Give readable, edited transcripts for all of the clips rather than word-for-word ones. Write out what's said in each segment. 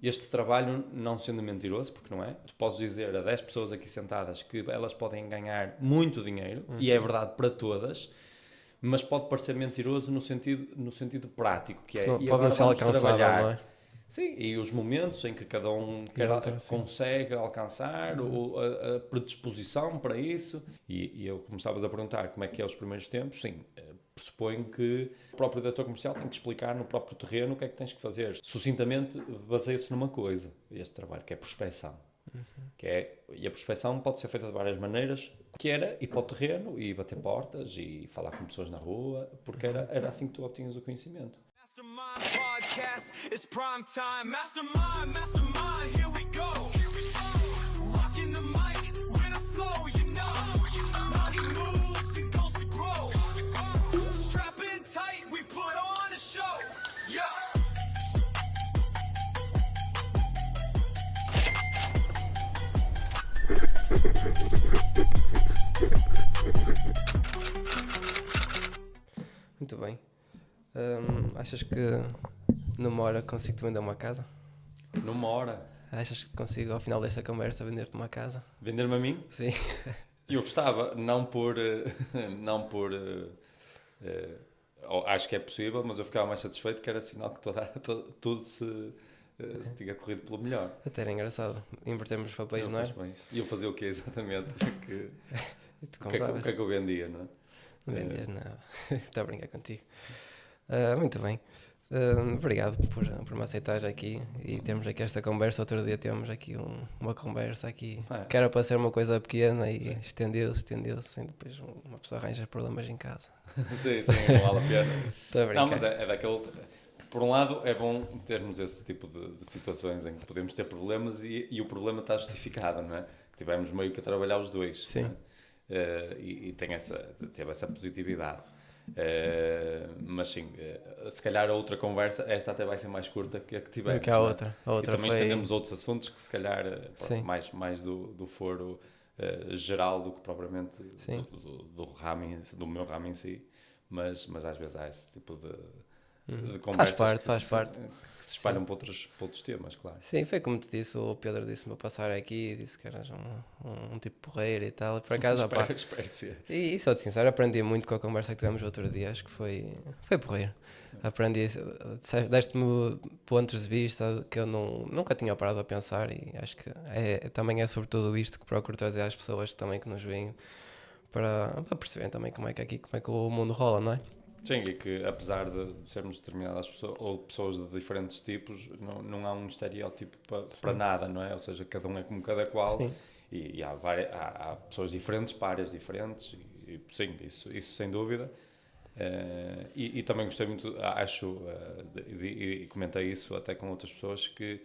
este trabalho, não sendo mentiroso, porque não é, tu podes dizer a 10 pessoas aqui sentadas que elas podem ganhar muito dinheiro, e é verdade para todas, mas pode parecer mentiroso no sentido prático, que é, Não, e pode não agora ser vamos alcançável, trabalhar. não é? Sim, e os momentos em que cada um consegue alcançar, a predisposição para isso. E eu, como estavas a perguntar como é que é os primeiros tempos, sim, pressuponho que o próprio diretor comercial tem que explicar no próprio terreno o que é que tens que fazer. Sucintamente, baseia-se numa coisa, este trabalho, que é prospecção. E a prospecção pode ser feita de várias maneiras, que era ir para o terreno e bater portas e falar com pessoas na rua, porque era assim que tu obtinhas o conhecimento. Mastermind podcast, it's prime time. Mastermind, here we go. Rocking the mic with a flow, money moves and goes to grow. Strapping tight, we put on a show. Yeah. Muito bem. Achas que numa hora consigo te vender uma casa? Numa hora. Achas que consigo, ao final desta conversa, vender-te uma casa? Vender-me a mim? Sim. Eu gostava, acho que é possível, mas eu ficava mais satisfeito, que era sinal que tudo se tinha corrido pelo melhor. Até era engraçado. Invertemos os papéis, não é? E eu fazia o quê exatamente? E tu O que compravas. é que eu vendia, não é? Não vendias nada. Estou a brincar contigo. Muito bem. Obrigado por me aceitares aqui e termos aqui esta conversa. Outro dia temos aqui uma conversa aqui que era para ser uma coisa pequena e estendeu-se e depois uma pessoa arranja problemas em casa. Sim, não vale a pena. Estou a brincar. Não, mas é daquele... Por um lado, é bom termos esse tipo de situações em que podemos ter problemas e o problema está justificado, não é? Que tivemos meio que a trabalhar os dois. Sim. Não é? E teve essa positividade. Mas sim, se calhar a outra conversa, esta até vai ser mais curta que a que tivemos. Do que a outra. A outra e também foi... estendemos outros assuntos que se calhar mais do foro geral do que propriamente do meu ramo em si, mas às vezes há esse tipo de conversas Faz parte. Que se espalham para outros temas, claro. Sim, foi como te disse, o Pedro disse-me para passar aqui, disse que eras um tipo porreiro e tal, por acaso, espero ser. E sou de sincero, aprendi muito com a conversa que tivemos outro dia, acho que foi porreiro. Aprendi, deste-me pontos de vista que eu nunca tinha parado a pensar e acho que também é sobretudo isto que procuro trazer às pessoas também que nos veem para perceberem também como é que o mundo rola, não é? Sim, e que apesar de sermos determinadas pessoas, ou pessoas de diferentes tipos, não há um estereótipo para nada, não é? Ou seja, cada um é como cada qual. Sim. E há pessoas diferentes para áreas diferentes, e sim, isso sem dúvida. E também gostei muito, acho, e comentei isso até com outras pessoas, que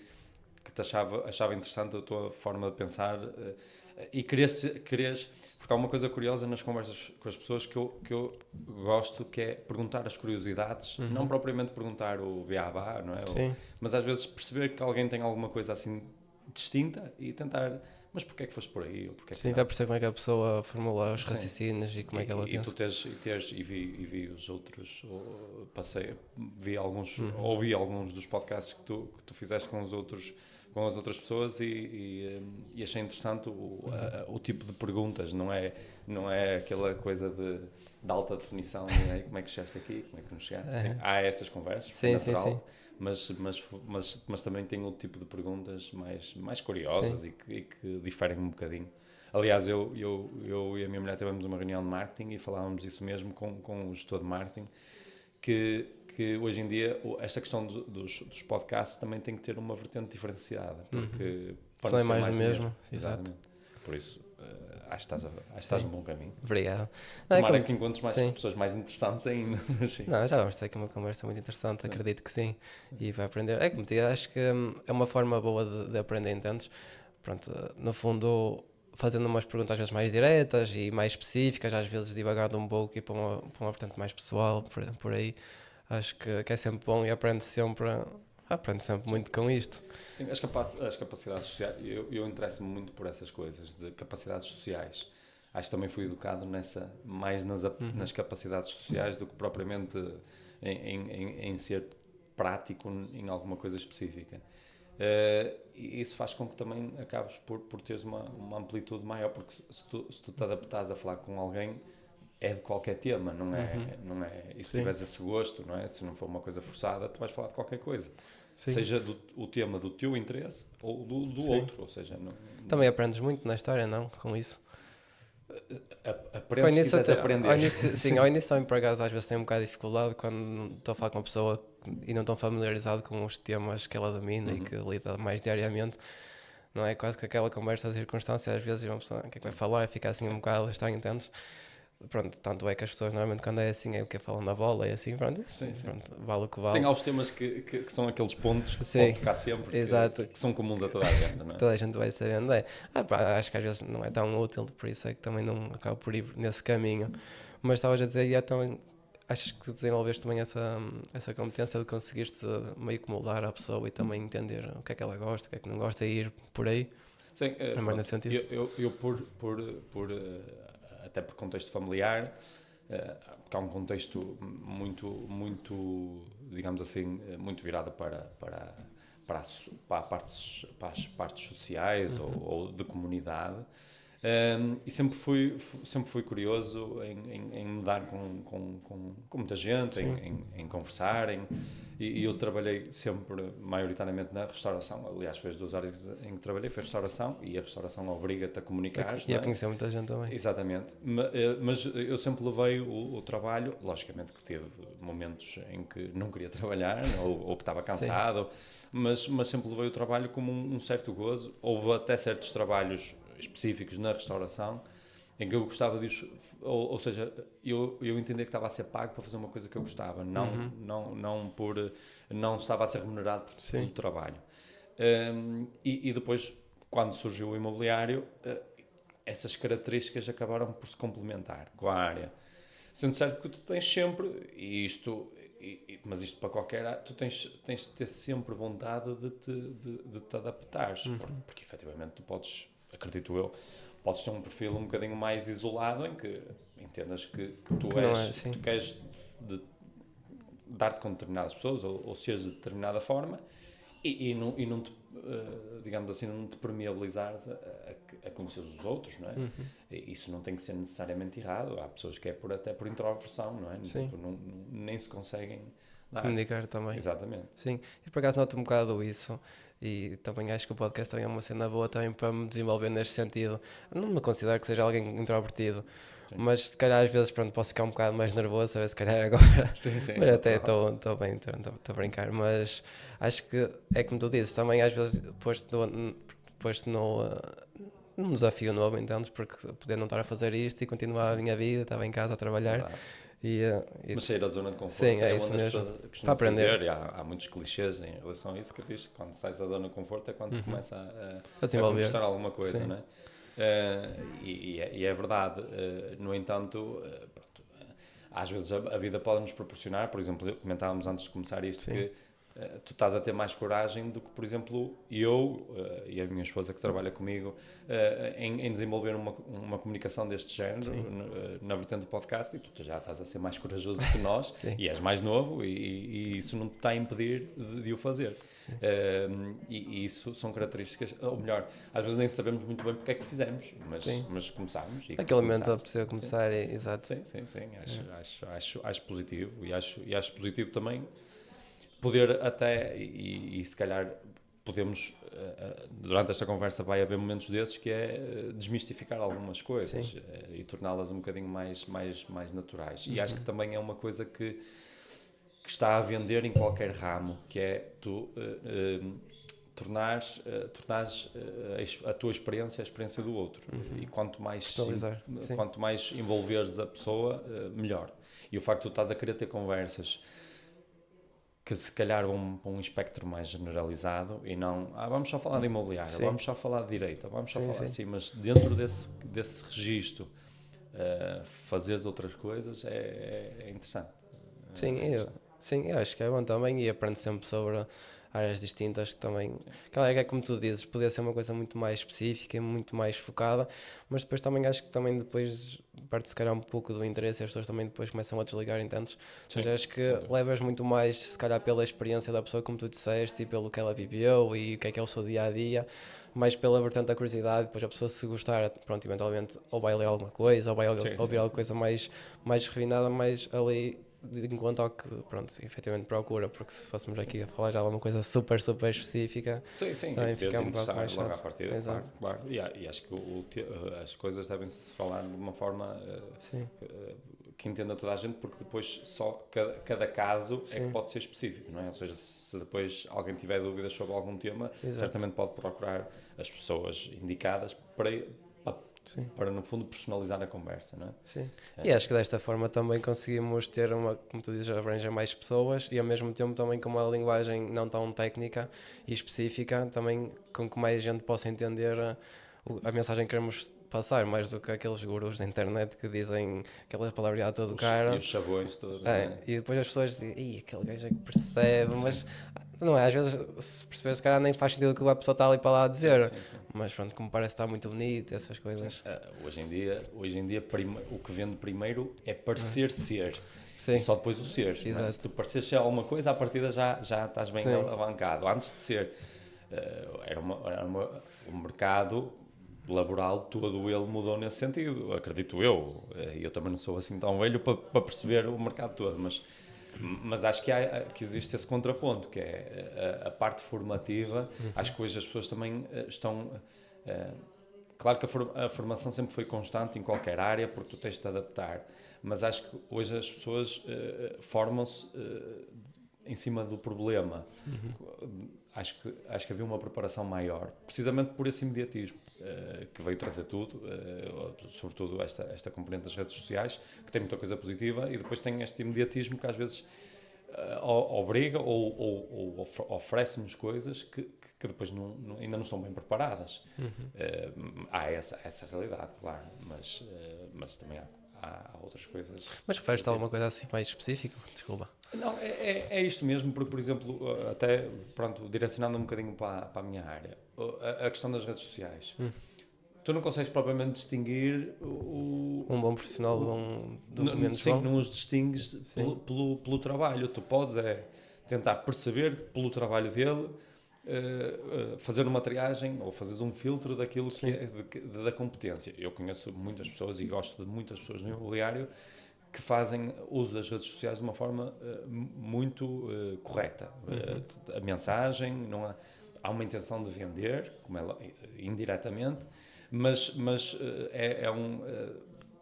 achava interessante a tua forma de pensar e queres porque há uma coisa curiosa nas conversas com as pessoas que eu gosto, que é perguntar as curiosidades, não propriamente perguntar o beabá, não é? Sim. Mas às vezes perceber que alguém tem alguma coisa assim distinta e tentar, mas porquê é que foste por aí? Ou porquê sim, vai perceber como é que a pessoa formula os raciocínios e como é que ela pensa. E vi os outros, ouvi alguns dos podcasts que tu fizeste com as outras pessoas e achei interessante o tipo de perguntas, não é aquela coisa de alta definição, né? Como é que chegaste aqui, como é que não chegaste? Sim, há essas conversas, é natural, mas também tem outro tipo de perguntas mais curiosas e que diferem um bocadinho. Aliás, eu e a minha mulher tivemos uma reunião de marketing e falávamos isso mesmo com o gestor de marketing, que hoje em dia esta questão dos podcasts também tem que ter uma vertente diferenciada, porque para não ser mais do mesmo. Exato. Por isso, acho que estás no bom caminho. Obrigado. Tomara que encontres pessoas mais interessantes ainda. Não, já vamos ter aqui uma conversa muito interessante, acredito que sim, e vai aprender. Como te digo, acho que é uma forma boa de aprender, entendes? Pronto, no fundo, fazendo umas perguntas às vezes mais diretas e mais específicas, às vezes divagando um pouco e para uma vertente mais pessoal, por aí. Acho que é sempre bom e aprende sempre muito com isto. Sim, as capacidades sociais, eu interesso-me muito por essas coisas, de capacidades sociais. Acho que também fui educado mais nas capacidades sociais do que propriamente em ser prático em alguma coisa específica. E isso faz com que também acabes por teres uma amplitude maior, porque se tu te adaptares a falar com alguém, é de qualquer tema, não é? E se Sim. tiveres esse gosto, não é? Se não for uma coisa forçada, tu vais falar de qualquer coisa. Sim. Seja o tema do teu interesse ou do Sim. outro, ou seja, Também aprendes muito na história, não? Com isso. aprendes se quiseres aprender. Ao início também, por acaso, às vezes tenho um bocado de dificuldade quando estou a falar com uma pessoa e não estou familiarizado com os temas que ela domina e que lida mais diariamente. Não é quase que aquela conversa de circunstância, às vezes uma pessoa, o que é que vai falar, e fica assim um bocado estranho, entendes? Pronto, tanto é que as pessoas normalmente quando é assim é o que falam na bola e assim, pronto, Sim, sim. pronto, vale o que vale. Sim, há os temas que são aqueles pontos que se Sim, pode tocar sempre, exato. que são comuns a toda a gente, não é? Toda a gente vai sabendo, acho que às vezes não é tão útil, por isso é que também não acabo por ir nesse caminho. Mas estavas a dizer, então, achas que desenvolveste também essa competência de conseguiste meio que moldar a pessoa e também entender o que é que ela gosta, o que é que não gosta e ir por aí? Sim, É mais nesse sentido. eu até por contexto familiar, porque há um contexto muito, digamos assim, muito virado para as partes sociais ou de comunidade. E sempre fui curioso em me dar com muita gente, em conversar, e eu trabalhei sempre maioritariamente na restauração. Aliás, foi as 2 áreas em que trabalhei, foi a restauração, e a restauração obriga-te a comunicar. E a conhecer muita gente também. Exatamente, mas eu sempre levei o trabalho, logicamente que teve momentos em que não queria trabalhar ou que estava cansado, mas sempre levei o trabalho como um certo gozo. Houve até certos trabalhos específicos na restauração em que eu gostava disso, ou seja, eu entendia que estava a ser pago para fazer uma coisa que eu gostava, não estava a ser remunerado pelo trabalho. E depois, quando surgiu o imobiliário, essas características acabaram por se complementar com a área. Sendo certo que tu tens sempre, mas isto para qualquer área, tu tens de ter sempre vontade de te adaptares, porque efetivamente tu podes, acredito eu, podes ter um perfil um bocadinho mais isolado em que entendas que tu queres dar-te com determinadas pessoas ou seres de determinada forma e não te, digamos assim, não te permeabilizares a conhecer os outros, não é? Isso não tem que ser necessariamente errado. Há pessoas que é até por introversão, não é? Tipo, nem se conseguem comunicar também. Exatamente. Sim, e por acaso noto um bocado isso. E também acho que o podcast também é uma cena boa também para me desenvolver neste sentido. Não me considero que seja alguém introvertido, mas se calhar às vezes posso ficar um bocado mais nervoso, saber se calhar agora. Sim, Mas até estou bem, estou a brincar. Mas acho que é como tu dizes, também às vezes posto num desafio novo, entendes? Porque poder não estar a fazer isto e continuar a minha vida, estava em casa a trabalhar. Mas sair da zona de conforto é uma das mesmo. pessoas que costuma dizer, e há muitos clichês em relação a isso, que diz que quando sais da zona de conforto é quando se começa a conquistar alguma coisa, não é? E é verdade. No entanto, às vezes a vida pode nos proporcionar, por exemplo, comentávamos antes de começar isto, que tu estás a ter mais coragem do que, por exemplo, eu e a minha esposa que trabalha comigo em desenvolver uma comunicação deste género na vertente do podcast, e tu já estás a ser mais corajoso do que nós e és mais novo e isso não te está a impedir de o fazer. E isso são características, ou melhor, às vezes nem sabemos muito bem porque é que fizemos, mas começamos. Aquele momento a precisar começar, exato. Sim. Acho positivo e acho positivo também poder até, e se calhar podemos, durante esta conversa vai haver momentos desses que é desmistificar algumas coisas e torná-las um bocadinho mais naturais. E acho que também é uma coisa que está a vender em qualquer ramo, que é tu tornares a tua experiência a experiência do outro. E quanto mais envolveres a pessoa, melhor. E o facto de tu estás a querer ter conversas que se calhar vão para um espectro mais generalizado e não, vamos só falar de imobiliário, vamos só falar de direito, vamos só falar assim, mas dentro desse registro fazeres outras coisas é interessante. Eu acho que é bom também e aprendo sempre sobre, áreas distintas que também, aquela é como tu dizes, podia ser uma coisa muito mais específica e muito mais focada, mas depois também acho que também depois parte se calhar um pouco do interesse e as pessoas também depois começam a desligar, entendes? Sim, Mas acho que sem dúvida. levas muito mais se calhar pela experiência da pessoa, como tu disseste, e pelo que ela viveu e o que é o seu dia-a-dia, mais pela vertente da curiosidade. Depois a pessoa, se gostar, pronto, eventualmente ou vai ler alguma coisa ou vai Sim, ouvir sim, alguma sim. coisa mais refinada, mais ali de enquanto ao que, pronto, efetivamente procura, porque se fôssemos aqui a falar já de uma coisa super específica, Sim, sim, também e poder fica um bocado desinteressar mais logo à chato. partida, Exato. claro. E acho que as coisas devem-se falar de uma forma Sim, que entenda toda a gente, porque depois só cada caso é que Sim. pode ser específico, não é? Ou seja, se depois alguém tiver dúvidas sobre algum tema, Exato. certamente pode procurar as pessoas indicadas sim. para no fundo personalizar a conversa, não é? Sim. E acho que desta forma também conseguimos ter uma, como tu dizes, abranger mais pessoas e ao mesmo tempo também com uma linguagem não tão técnica e específica, também com que mais gente possa entender a mensagem que queremos passar, mais do que aqueles gurus da internet que dizem aquela palavreada todo E cara. os chavões todos, não É, é? e depois as pessoas dizem, Ih, aquele gajo é que percebe, mas não é, às vezes se perceber se calhar nem faz sentido o que a pessoa está ali para lá a dizer, Sim, sim. mas pronto, como parece estar muito bonito, essas coisas. Hoje em dia o que vende primeiro é parecer ser. Sim. E só depois o ser. Não é? Exato. Se tu pareces ser alguma coisa, à partida já estás bem Sim. alavancado. Antes de ser, o mercado laboral todo ele mudou nesse sentido, acredito eu. Eu também não sou assim tão velho para perceber o mercado todo, mas acho que existe esse contraponto, que é a parte formativa. Acho que hoje as pessoas também estão... Claro que a formação sempre foi constante em qualquer área, porque tu tens de te adaptar, mas acho que hoje as pessoas formam-se em cima do problema. Acho que havia uma preparação maior, precisamente por esse imediatismo que veio trazer tudo, sobretudo esta componente das redes sociais, que tem muita coisa positiva, e depois tem este imediatismo que às vezes obriga ou oferece-nos coisas que depois ainda não estão bem preparadas. Há essa realidade, claro, mas também há outras coisas. Mas referes-te a alguma coisa assim mais específica? Desculpa. Não, é isto mesmo, porque, por exemplo, até, pronto, direcionando um bocadinho para a minha área, a questão das redes sociais. Tu não consegues propriamente distinguir Um bom profissional de um menos sim, bom? não os distingues pelo trabalho. Tu podes tentar perceber pelo trabalho dele, fazer uma triagem ou fazer um filtro daquilo que é da competência. Eu conheço muitas pessoas e gosto de muitas pessoas no imobiliário que fazem uso das redes sociais de uma forma muito correta. A mensagem, não há uma intenção de vender, como ela, indiretamente, mas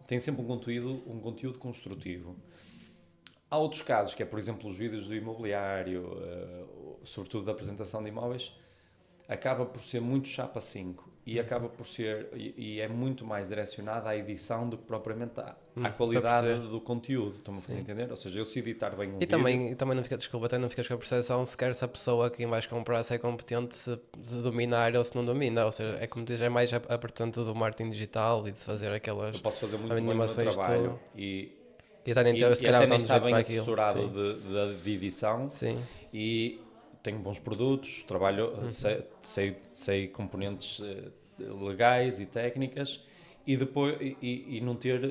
tem sempre um conteúdo construtivo. Há outros casos, que é, por exemplo, os vídeos do imobiliário, sobretudo da apresentação de imóveis, acaba por ser muito chapa 5 e acaba por ser, e é muito mais direcionado à edição do que propriamente à qualidade do conteúdo. Estão-me a fazer entender? Ou seja, eu se editar bem um vídeo... Também não fica, desculpa, até não ficas com a percepção sequer se a pessoa a quem vais comprar se é competente se dominar ou se não domina. Ou seja, é como diz, é mais a vertente do marketing digital e de fazer aquelas Eu posso fazer muito bem o meu animações trabalho tudo. E até nem ter, se calhar, até nem tanto está jeito bem para aquilo. assessorado Sim. de edição. Sim. E tenho bons produtos, trabalho, sei componentes legais e técnicas, e depois e não ter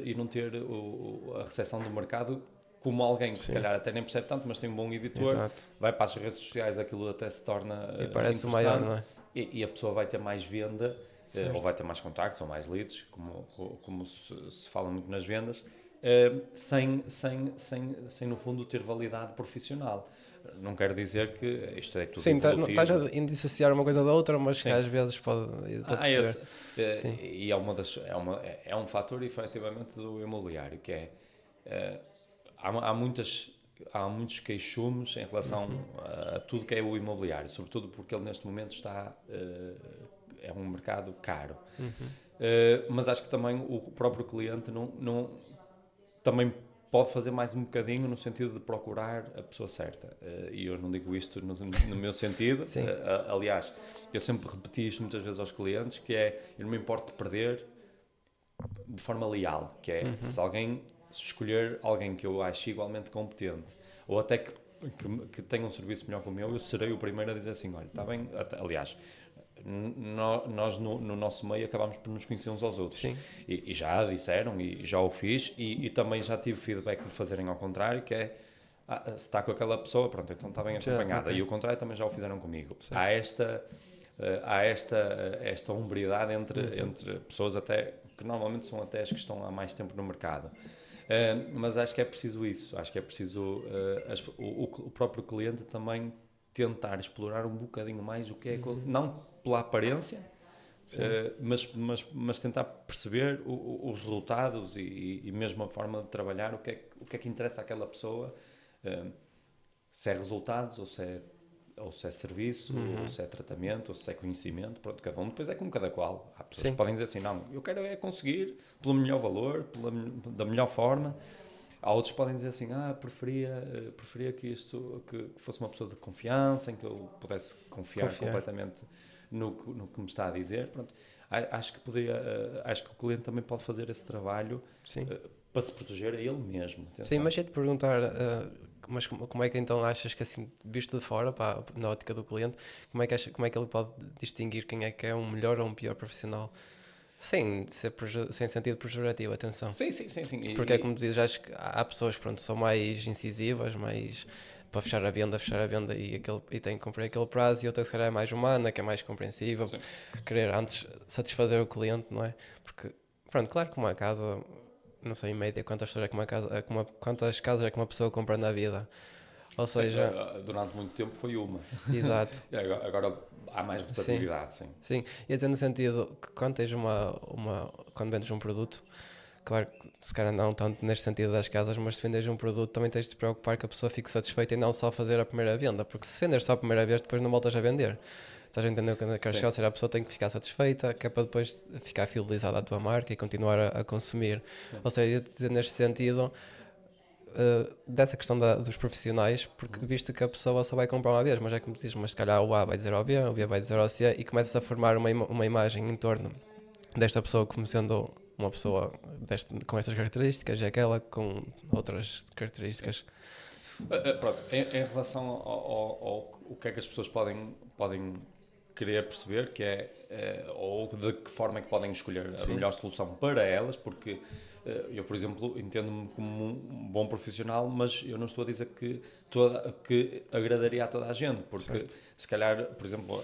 a recepção do mercado como alguém que se calhar até nem percebe tanto, mas tem um bom editor. Exato. Vai para as redes sociais, aquilo até se torna E parece o interessante, maior, não é? e a pessoa vai ter mais venda, ou vai ter mais contactos ou mais leads, como se fala muito nas vendas, sem no fundo ter validade profissional. Não quero dizer que isto é tudo Sim, evolutivo. estás a indissociar uma coisa da outra, mas que às vezes pode... E é um fator, efetivamente, do imobiliário, que é... há muitos queixumes em relação a tudo que é o imobiliário, sobretudo porque ele neste momento é um mercado caro. Mas acho que também o próprio cliente também pode fazer mais um bocadinho no sentido de procurar a pessoa certa. E eu não digo isto no meu sentido. Aliás, eu sempre repeti isto muitas vezes aos clientes, que é, eu não me importo de perder de forma leal, que é, se escolher alguém que eu acho igualmente competente, ou até que que tem um serviço melhor que o meu, eu serei o primeiro a dizer assim, olha, está bem, aliás, nós no nosso meio acabamos por nos conhecer uns aos outros. Sim. E já disseram, e já o fiz, e também já tive feedback de fazerem ao contrário, que é, se está com aquela pessoa, pronto, então está bem acompanhada. ok. E o contrário também já o fizeram comigo. Certo. Há esta hombridade entre pessoas até que normalmente são até as que estão há mais tempo no mercado. Mas acho que é preciso isso, acho que é preciso o próprio cliente também tentar explorar um bocadinho mais o que é, não pela aparência, mas tentar perceber os resultados e mesmo a forma de trabalhar, o que é que interessa àquela pessoa, se é resultados ou se é serviço, ou se é tratamento, ou se é conhecimento, pronto, cada um depois é como cada qual. Há pessoas Sim. que podem dizer assim, não, eu quero é conseguir pelo melhor valor, da melhor forma. Há outros que podem dizer assim, preferia que isto que fosse uma pessoa de confiança, em que eu pudesse confiar completamente no que me está a dizer. Pronto. Acho que o cliente também pode fazer esse trabalho para se proteger a ele mesmo. Atenção. Sim, mas ia-te perguntar, mas como é que então achas que assim, visto de fora, pá, na ótica do cliente, como é que ele pode distinguir quem é que é um melhor ou um pior profissional? Sem sentido pejorativo, atenção. Sim. Porque é como tu dizes, acho que há pessoas que são mais incisivas, mais para fechar a venda e tem que cumprir aquele prazo, e outra que se calhar é mais humana, que é mais compreensiva, querer antes satisfazer o cliente, não é? Porque, pronto, claro que uma casa, não sei em média quantas casas é que uma pessoa compra na vida. Ou seja, durante muito tempo foi uma. Exato. Agora há mais rotatividade, sim. Sim, ia dizer no sentido que quando tens quando vendes um produto, claro que se calhar não tanto neste sentido das casas, mas se vendes um produto também tens de te preocupar que a pessoa fique satisfeita e não só fazer a primeira venda, porque se vendes só a primeira vez depois não voltas a vender. Estás a entender quando queres chegar, ou seja, a pessoa tem que ficar satisfeita, que é para depois ficar fidelizada à tua marca e continuar a consumir. Sim. Ou seja, ia dizer neste sentido, dessa questão dos profissionais, porque visto que a pessoa só vai comprar uma vez, mas é como dizes, mas se calhar o A vai dizer ao B, o B vai dizer ao C, e começa a formar uma imagem em torno desta pessoa como sendo uma pessoa com estas características e aquela com outras características. Pronto, em relação ao que é que as pessoas podem querer perceber, que ou de que forma é que podem escolher a melhor solução para elas, porque eu, por exemplo, entendo-me como um bom profissional, mas eu não estou a dizer que agradaria a toda a gente, porque se calhar, por exemplo,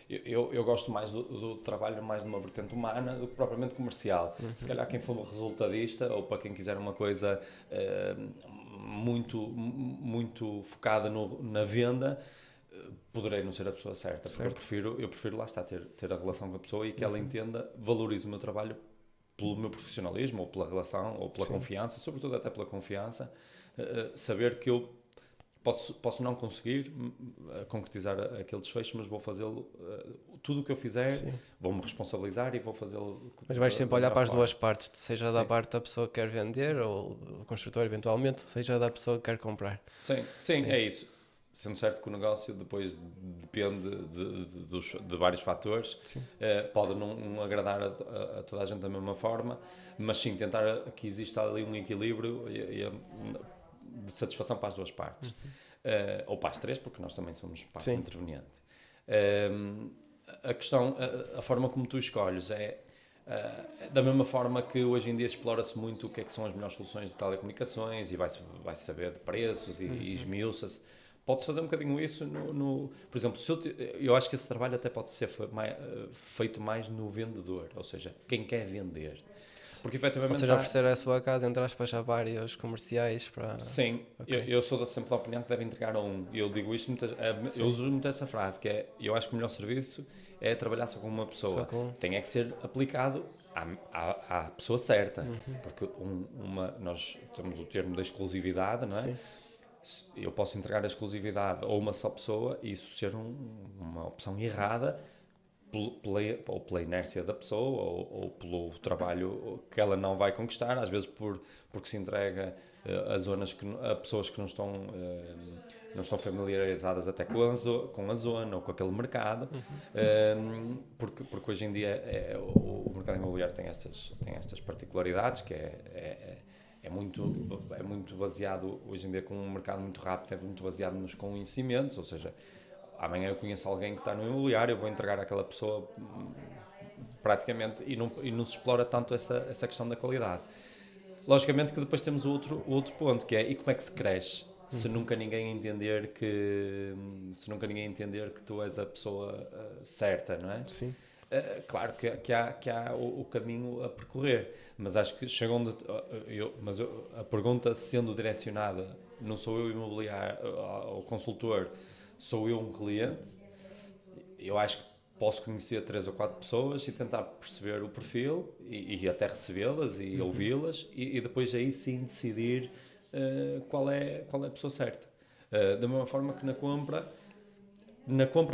eu gosto mais do trabalho mais numa vertente humana do que propriamente comercial. Se calhar quem for resultadista, ou para quem quiser uma coisa muito focada na venda, poderei não ser a pessoa certa, porque eu prefiro lá estar, ter a relação com a pessoa e que ela entenda, valorize o meu trabalho pelo meu profissionalismo, ou pela relação, ou pela confiança, sobretudo até pela confiança, saber que eu posso não conseguir concretizar aquele desfecho, mas vou fazê-lo, tudo o que eu fizer, vou-me responsabilizar e vou fazê-lo. Mas vais sempre olhar para as duas partes, seja da parte da pessoa que quer vender, ou do construtor eventualmente, seja da pessoa que quer comprar. Sim, é isso. Sendo certo que o negócio depois depende de vários fatores, pode não agradar a toda a gente da mesma forma, mas sim tentar que exista ali um equilíbrio de satisfação para as duas partes, ou para as três, porque nós também somos parte interveniente. A forma como tu escolhes é da mesma forma que hoje em dia explora-se muito o que é que são as melhores soluções de telecomunicações e vai-se saber de preços e esmiuça-se. Pode-se fazer um bocadinho isso por exemplo, eu acho que esse trabalho até pode ser feito mais no vendedor, ou seja, quem quer vender. Porque efetivamente... Ou seja, oferecer a sua casa, entre aspas, a vários comerciais para... Sim, eu sou sempre da opinião que deve entregar a um. Eu digo isto, eu uso muito essa frase, que é, eu acho que o melhor serviço é trabalhar só com uma pessoa. Tem é que ser aplicado à pessoa certa, porque nós temos o termo da exclusividade, não é? Sim. Eu posso entregar a exclusividade a uma só pessoa e isso ser uma opção errada ou pela inércia da pessoa ou pelo trabalho que ela não vai conquistar, às vezes porque se entrega a pessoas que não estão familiarizadas até com a zona ou com aquele mercado, porque hoje em dia o mercado imobiliário tem estas particularidades, que é muito baseado, hoje em dia com um mercado muito rápido, é muito baseado nos conhecimentos, ou seja, amanhã eu conheço alguém que está no imobiliário, eu vou entregar àquela pessoa praticamente, e não se explora tanto essa questão da qualidade. Logicamente que depois temos o outro ponto, que é, e como é que se cresce? Se nunca ninguém entender que tu és a pessoa certa, não é? Sim. Claro que há o caminho a percorrer, mas acho que chegam a pergunta sendo direcionada, não sou eu imobiliário, o consultor, sou eu um cliente, eu acho que posso conhecer 3 ou 4 pessoas e tentar perceber o perfil e até recebê-las e ouvi-las e depois aí sim decidir qual é a pessoa certa. Da mesma forma que na compra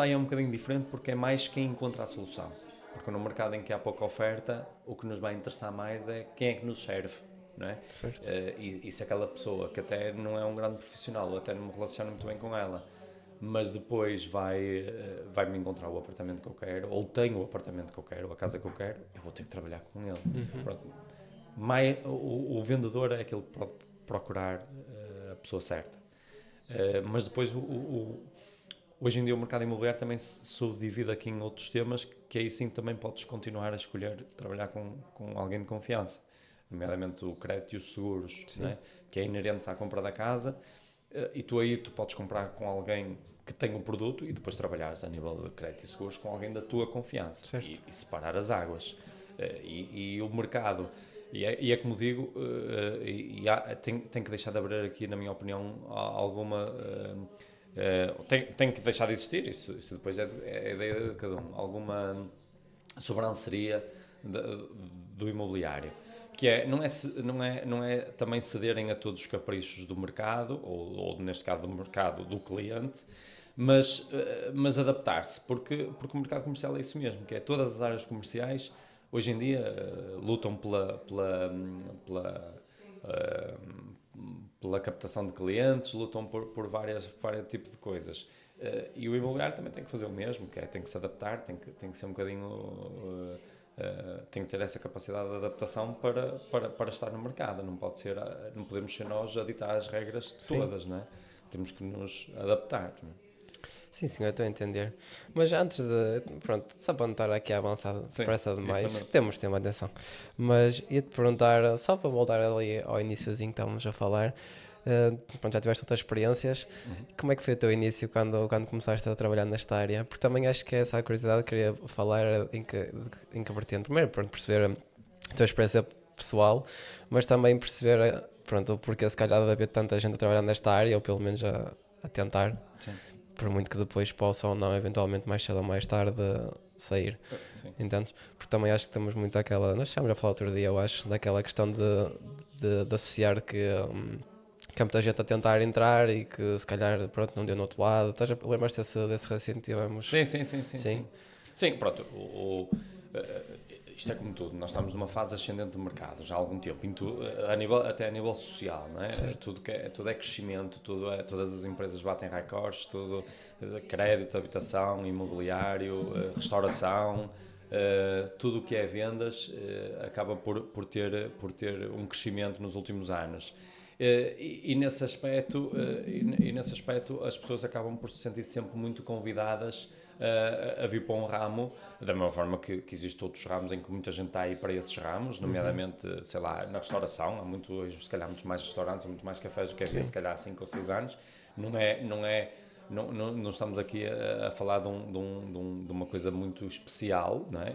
aí é um bocadinho diferente porque é mais quem encontra a solução. Porque no mercado em que há pouca oferta, o que nos vai interessar mais é quem é que nos serve, não é? Certo. E se aquela pessoa que até não é um grande profissional, ou até não me relaciono muito bem com ela, mas depois vai-me encontrar o apartamento que eu quero, ou tenho o apartamento que eu quero, ou a casa que eu quero, eu vou ter que trabalhar com ele. Pronto. O vendedor é aquele que pode procurar a pessoa certa. Mas depois, hoje em dia, o mercado imobiliário também se subdivide aqui em outros temas, que aí sim também podes continuar a escolher trabalhar com alguém de confiança, nomeadamente o crédito e os seguros, né? Que é inerente à compra da casa. E tu podes comprar com alguém que tem um produto e depois trabalhares a nível de crédito e seguros com alguém da tua confiança e separar as águas. E o mercado, e é como digo, tem que deixar de abrir aqui, na minha opinião, alguma... tem que deixar de existir, isso depois é a ideia de cada um, alguma sobranceria do imobiliário. Que não é também cederem a todos os caprichos do mercado, ou neste caso do mercado do cliente, mas adaptar-se, porque o mercado comercial é isso mesmo, que é todas as áreas comerciais, hoje em dia, lutam pela captação de clientes, lutam por vários tipos de coisas. E o imobiliário também tem que fazer o mesmo, que tem que se adaptar, tem que ser um bocadinho... tem que ter essa capacidade de adaptação para estar no mercado. Não podemos ser nós a ditar as regras todas, não é? Temos que nos adaptar, não é? Sim, eu estou a entender. Mas antes de... Pronto, só para não estar aqui a avançar depressa demais, temos tempo, atenção. Mas ia-te perguntar, só para voltar ali ao iniciozinho que estávamos a falar, pronto, já tiveste outras experiências, como é que foi o teu início quando começaste a trabalhar nesta área? Porque também acho que essa curiosidade que queria falar em que vertente. Primeiro, pronto, perceber a tua experiência pessoal, mas também perceber, pronto, o porquê se calhar de haver tanta gente a trabalhar nesta área, ou pelo menos a tentar. Sim. Por muito que depois possam ou não, eventualmente mais cedo ou mais tarde, sair. Entendes? Porque também acho que temos muito aquela... Nós estávamos a falar outro dia, eu acho, daquela questão de associar que há muita gente a tentar entrar e que se calhar, pronto, não deu no outro lado. Lembras-te desse raciocínio que tivemos? Sim. Sim, pronto. Isto é como tudo, nós estamos numa fase ascendente do mercado já há algum tempo, até a nível social, não é? Tudo é crescimento, todas as empresas batem recordes, tudo, crédito, habitação, imobiliário, restauração, tudo o que é vendas acaba por ter um crescimento nos últimos anos. E nesse aspecto as pessoas acabam por se sentir sempre muito convidadas a vir para um ramo, da mesma forma que existem outros ramos em que muita gente está aí para esses ramos, nomeadamente, sei lá, na restauração, se calhar muitos mais restaurantes, muito mais cafés do que havia, se calhar há 5 ou 6 anos, não estamos aqui a falar de uma coisa muito especial, não é?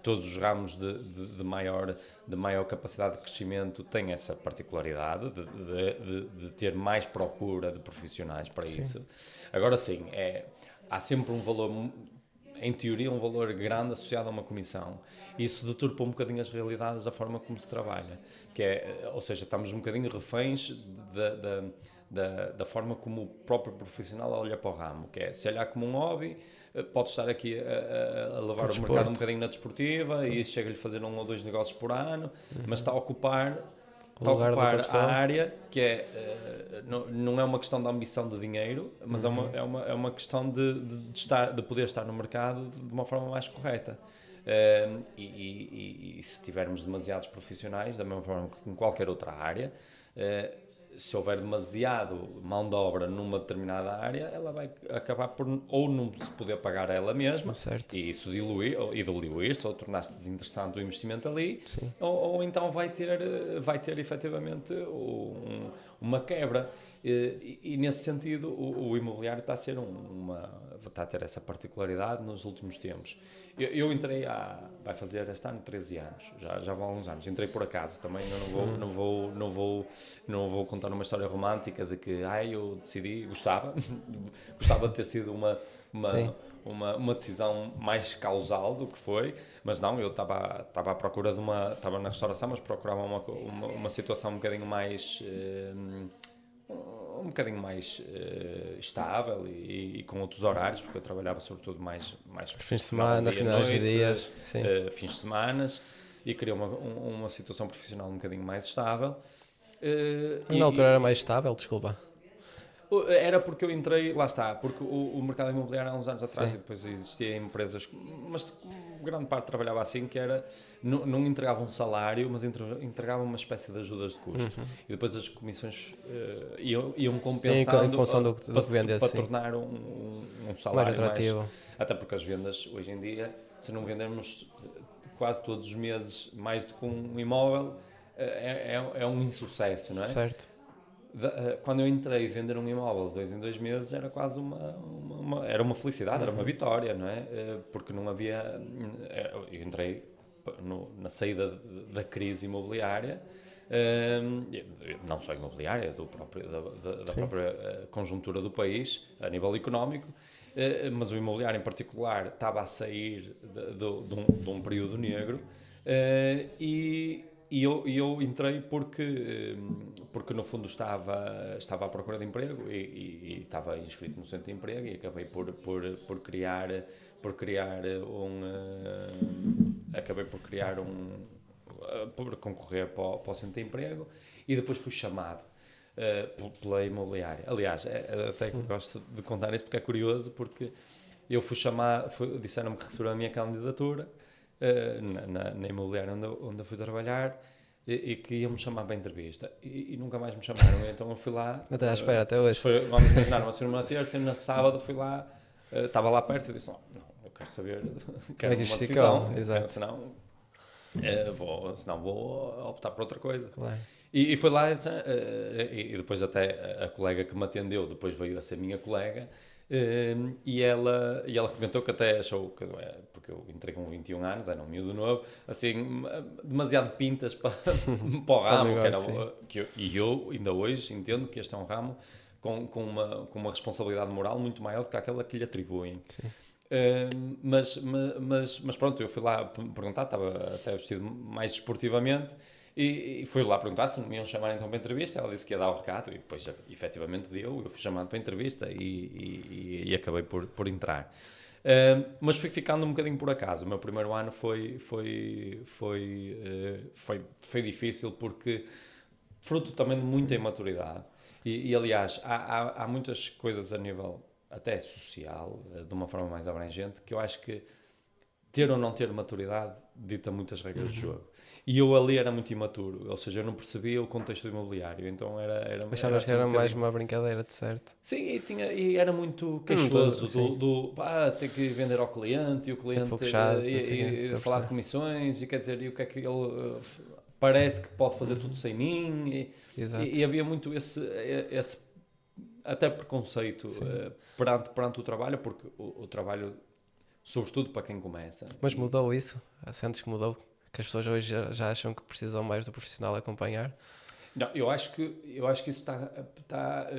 Todos os ramos de maior capacidade de crescimento têm essa particularidade de ter mais procura de profissionais para isso. Agora sim, há sempre um valor, em teoria, um valor grande associado a uma comissão. Isso deturpa um bocadinho as realidades da forma como se trabalha. Ou seja, estamos um bocadinho reféns da forma como o próprio profissional olha para o ramo, que é, se olhar como um hobby, pode estar aqui a levar o mercado um bocadinho na desportiva e chega-lhe a fazer 1 ou 2 negócios por ano, mas está a ocupar a área que não é uma questão de ambição de dinheiro, mas é uma questão de poder estar no mercado de uma forma mais correta. E se tivermos demasiados profissionais, da mesma forma que em qualquer outra área, se houver demasiado mão de obra numa determinada área, ela vai acabar por ou não se poder pagar a ela mesma, Certo. e isso diluir-se, ou tornar-se desinteressante o investimento ali, Sim. ou então vai ter efetivamente uma quebra. E nesse sentido, o imobiliário está a ter essa particularidade nos últimos tempos. Eu entrei vai fazer este ano 13 anos, já vão há alguns anos. Entrei por acaso, também eu não vou contar uma história romântica de que eu decidi, gostava de ter sido uma decisão mais causal do que foi, mas não, eu estava à procura estava na restauração, mas procurava uma situação um bocadinho mais estável e com outros horários, porque eu trabalhava sobretudo mais Fins de semana, finais de dias, sim. fins de semana, e queria uma situação profissional um bocadinho mais estável. Na altura era mais estável, desculpa. Era porque eu entrei, lá está, porque o mercado imobiliário há uns anos atrás, Sim. e depois existia empresas, mas grande parte trabalhava assim, que era, não entregavam um salário, mas entregavam uma espécie de ajudas de custo. E depois as comissões iam compensando Em função do que vendes, para sim. tornar um salário Mais atrativo. até porque as vendas hoje em dia, se não vendermos quase todos os meses mais do que um imóvel, é um insucesso, não é? Certo. Quando eu entrei vender um imóvel de 2 em 2 meses era quase era uma felicidade, era uma vitória, não é? Porque não havia... Eu entrei na saída da crise imobiliária, não só imobiliária, da própria conjuntura do país, a nível económico, mas o imobiliário em particular estava a sair de um período negro, e eu entrei porque no fundo estava à procura de emprego e estava inscrito no centro de emprego, e acabei por criar por concorrer para o centro de emprego, e depois fui chamado pela imobiliária. Aliás, até que gosto de contar isso porque é curioso, porque eu fui chamado, disseram-me que receberam a minha candidatura na imobiliária onde eu fui trabalhar, e que iam-me chamar para a entrevista, e nunca mais me chamaram. Então eu fui lá, Não estou à espera até hoje. vamos imaginar, uma segunda, uma terça, e na sábado fui lá, estava lá perto, e disse, não, eu quero saber, quero uma decisão, senão vou optar por outra coisa. Claro. E foi lá, e depois até a colega que me atendeu depois veio a ser minha colega, e ela comentou que até achou que, porque eu entrei com 21 anos, era um miúdo novo, assim, demasiado pintas para o ramo, e eu ainda hoje entendo que este é um ramo com uma responsabilidade moral muito maior do que aquela que lhe atribuem. Sim. Mas pronto, eu fui lá perguntar, estava até vestido mais esportivamente, e fui lá perguntar se me iam chamar então para a entrevista. Ela disse que ia dar o recado, e depois efetivamente eu fui chamado para a entrevista, e acabei por entrar. Mas fui ficando um bocadinho por acaso. O meu primeiro ano foi difícil, porque fruto também de muita imaturidade, e aliás há muitas coisas a nível até social, de uma forma mais abrangente, que eu acho que ter ou não ter maturidade dita muitas regras de jogo. E eu ali era muito imaturo, ou seja, eu não percebia o contexto do imobiliário, então Achavas que era mais uma brincadeira, de certo? Sim, e era muito queixoso ter que vender ao cliente, e o cliente falar de comissões, e quer dizer, e o que é que ele parece que pode fazer tudo sem mim, e havia muito esse até preconceito perante o trabalho, porque o trabalho, sobretudo para quem começa. Mas mudou isso? Sentes que mudou? Que as pessoas hoje já acham que precisam mais do profissional a acompanhar? Não, eu acho que isso está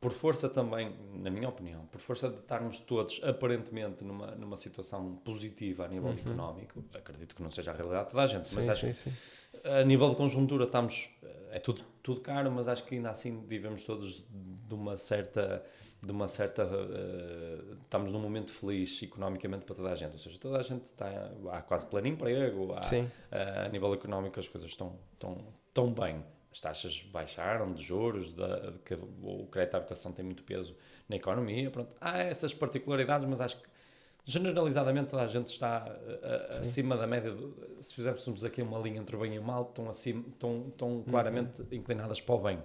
por força também, na minha opinião, por força de estarmos todos aparentemente numa situação positiva a nível económico. Acredito que não seja a realidade de toda a gente, mas acho que a nível de conjuntura estamos, é tudo caro, mas acho que ainda assim vivemos todos de uma certa estamos num momento feliz economicamente para toda a gente, ou seja, toda a gente há quase pleno emprego, a nível económico as coisas estão bem. As taxas baixaram de juros, que o crédito à habitação tem muito peso na economia, pronto. Há essas particularidades, mas acho que generalizadamente toda a gente está acima da média. Se fizéssemos aqui uma linha entre o bem e o mal, estão claramente inclinadas para o bem.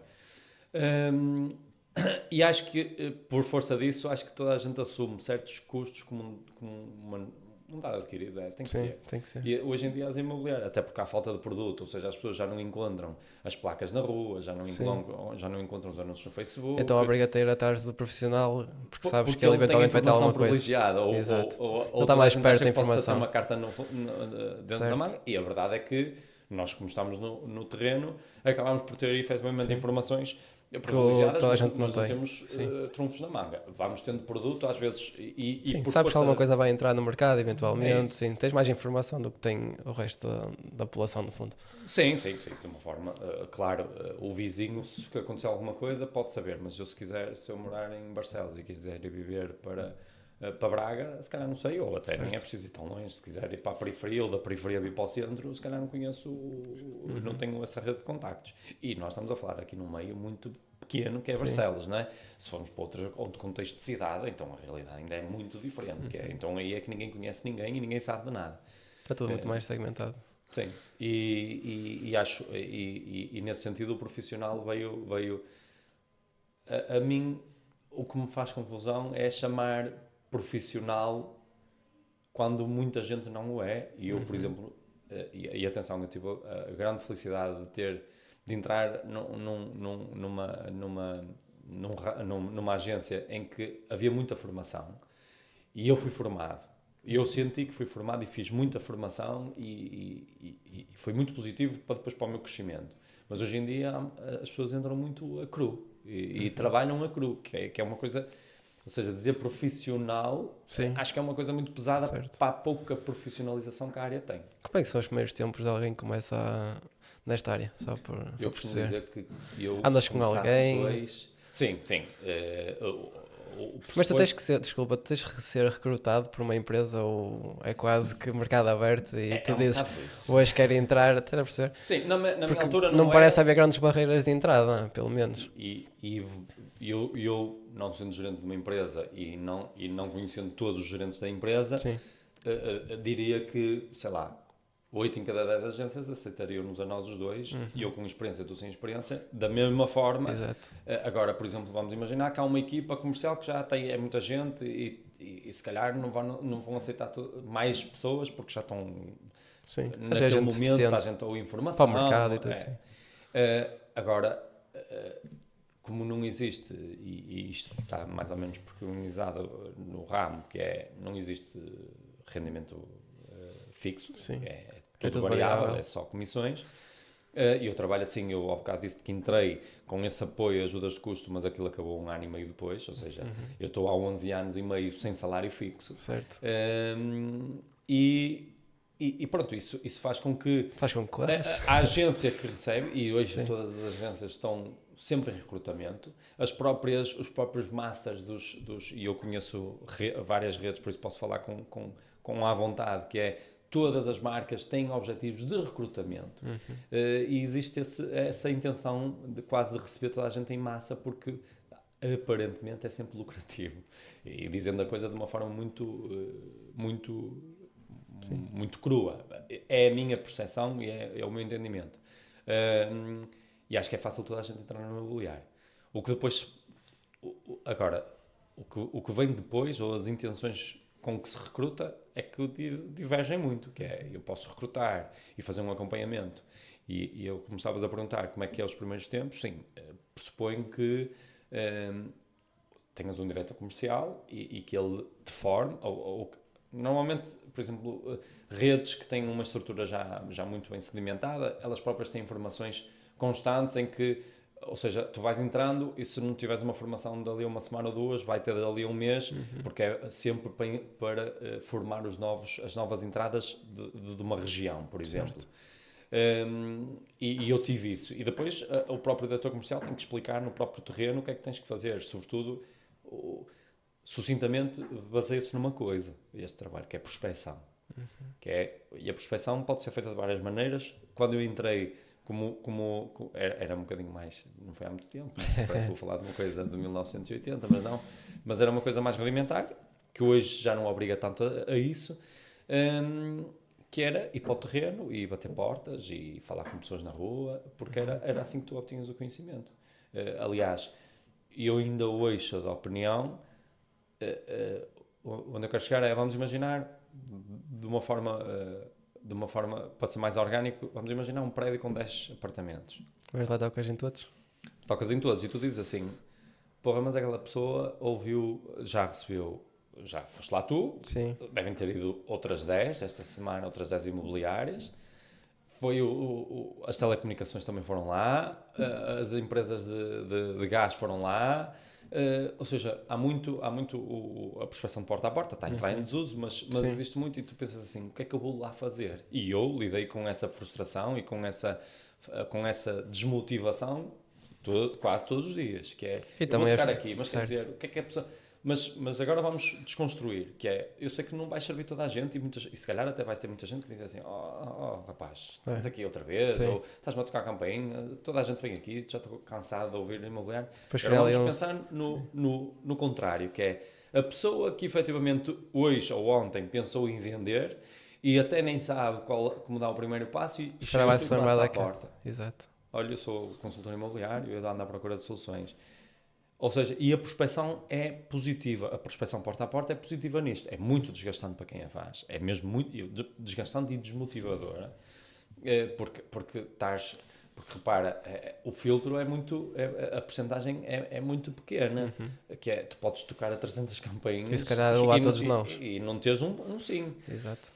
E acho que, por força disso, acho que toda a gente assume certos custos como uma não está adquirido, tem que Sim, ser. tem que ser. E hoje em dia as imobiliárias, até porque há falta de produto, ou seja, as pessoas já não encontram as placas na rua, já não encontram os anúncios no Facebook. Então obriga-te a ir atrás do profissional, porque sabes que ele ele eventualmente vai ter alguma coisa. privilegiada, Exato. ou está mais toda a gente perto acha da que possa ter informação. uma carta dentro Certo. da manga, e a verdade é que nós, como estamos no terreno, acabamos por ter efetivamente informações privilegiadas, toda a gente mas não não tem. temos trunfos na manga. Vamos tendo produto, às vezes, e Sim, por sabes que força alguma coisa vai entrar no mercado eventualmente, isso. sim, tens mais informação do que tem o resto da população, no fundo. Sim, de uma forma, claro, o vizinho, se acontecer alguma coisa, pode saber, mas eu se eu morar em Barcelos e quiser ir viver para Braga, se calhar não sei, ou até nem é preciso ir tão longe, se quiser ir para a periferia, ou da periferia vir para o centro, se calhar não conheço, não tenho essa rede de contactos. E nós estamos a falar aqui num meio muito pequeno, que é Barcelos, não é? Se formos para outro contexto de cidade, então a realidade ainda é muito diferente, que é, então aí é que ninguém conhece ninguém e ninguém sabe de nada. Está tudo muito mais segmentado. Sim, e acho, e nesse sentido o profissional veio a mim, o que me faz confusão é chamar profissional quando muita gente não o é, e eu, por exemplo, e atenção, eu tive a grande felicidade de entrar numa agência em que havia muita formação, e eu fui formado. Eu senti que fui formado e fiz muita formação e foi muito positivo depois para o meu crescimento. Mas hoje em dia as pessoas entram muito a cru e trabalham a cru, que é uma coisa... Ou seja, dizer profissional, Sim. acho que é uma coisa muito pesada Certo. para a pouca profissionalização que a área tem. Como é que são os primeiros tempos de alguém que começa nesta área? Só por Eu costumo perceber. dizer que eu... Andas com alguém? Sim. Mas tu tens que ser, desculpa, tens que ser recrutado por uma empresa ou é quase que mercado aberto e tu dizes, hoje quero entrar, estás a perceber? Sim, na minha Porque altura não parece haver grandes barreiras de entrada, pelo menos. E eu, não sendo gerente de uma empresa e não conhecendo todos os gerentes da empresa, diria que, sei lá, 8 em cada 10 agências aceitariam-nos a nós os dois, e eu com experiência, tu sem experiência, da mesma forma. Exato. Agora, por exemplo, vamos imaginar que há uma equipa comercial que já tem muita gente e se calhar não vão aceitar mais pessoas porque já estão naquele momento, está a gente ou informação. Para o mercado e tudo assim. Agora, como não existe, e isto está mais ou menos preconizado no ramo, que é, não existe rendimento fixo, é tudo variável, é só comissões. E eu trabalho assim, eu ao bocado disse que entrei com esse apoio, ajudas de custo, mas aquilo acabou 1 ano e meio depois, ou seja, eu estou há 11 anos e meio sem salário fixo. Certo. E pronto, isso faz com que a agência que recebe, e hoje todas as agências estão sempre em recrutamento, os próprios masters e eu conheço várias redes, por isso posso falar com à vontade, que é todas as marcas têm objetivos de recrutamento. E existe essa intenção quase de receber toda a gente em massa, porque aparentemente é sempre lucrativo. E dizendo a coisa de uma forma muito crua. É a minha percepção e é o meu entendimento. E acho que é fácil toda a gente entrar no imobiliário. O que depois... Agora, o que vem depois, ou as intenções com que se recruta, é que divergem muito, que é, eu posso recrutar e fazer um acompanhamento. E eu, como estavas a perguntar, como é que é os primeiros tempos, sim, pressuponho que tenhas um diretor comercial e que ele te forme, ou normalmente, por exemplo, redes que têm uma estrutura já muito bem sedimentada, elas próprias têm informações constantes em que, ou seja, tu vais entrando e se não tiveres uma formação dali 1 semana ou 2, vai ter dali 1 mês, porque é sempre para formar as novas entradas de uma região, por exemplo. E eu tive isso. E depois o próprio diretor comercial tem que explicar no próprio terreno o que é que tens que fazer, sobretudo... Sucintamente, baseia-se numa coisa, este trabalho, que é prospecção. E a prospecção pode ser feita de várias maneiras. Quando eu entrei, era um bocadinho mais, não foi há muito tempo, parece que vou falar de uma coisa de 1980, mas não. Mas era uma coisa mais rudimentar. que hoje já não obriga tanto a isso, que era ir para o terreno e bater portas e falar com pessoas na rua, porque era assim que tu obtinhas o conhecimento. Aliás, eu ainda hoje sou da opinião, onde eu quero chegar é, vamos imaginar, de uma forma para ser mais orgânico, vamos imaginar um prédio com 10 apartamentos. Mas lá tocas em todos? Tocas em todos e tu dizes assim, porra, mas aquela pessoa ouviu, já recebeu, já foste lá tu, Sim. devem ter ido outras 10 esta semana, outras 10 imobiliárias, foi as telecomunicações também foram lá, as empresas de gás foram lá, ou seja, há muito a prospecção de porta a porta, está a entrar em desuso, mas existe muito e tu pensas assim, o que é que eu vou lá fazer? E eu lidei com essa frustração e com essa desmotivação quase todos os dias, que é, E eu vou também tocar aqui, mas quer certo. dizer, o que é a pessoa... Mas agora vamos desconstruir, que é, eu sei que não vais servir toda a gente e se calhar até vais ter muita gente que diz assim, rapaz, estás aqui outra vez, Sim. ou estás-me a tocar a campainha, toda a gente vem aqui, já estou cansado de ouvir imobiliário. Pois Agora vamos criar ali pensar no contrário, que é a pessoa que efetivamente hoje ou ontem pensou em vender e até nem sabe como dar o primeiro passo e Se calhar vai chegas se tu e lembrar bates à daquela. porta. Exato. Olha, eu sou consultor imobiliário, eu ando à procura de soluções. Ou seja, e a prospecção é positiva. A prospecção porta a porta é positiva nisto. É muito desgastante para quem a faz. É mesmo muito desgastante e desmotivadora. Porque estás... Porque repara, o filtro é muito... a percentagem é muito pequena. Que é, tu podes tocar a 300 campainhas... E se calhar lá todos nós. E não teres um sim. Exato.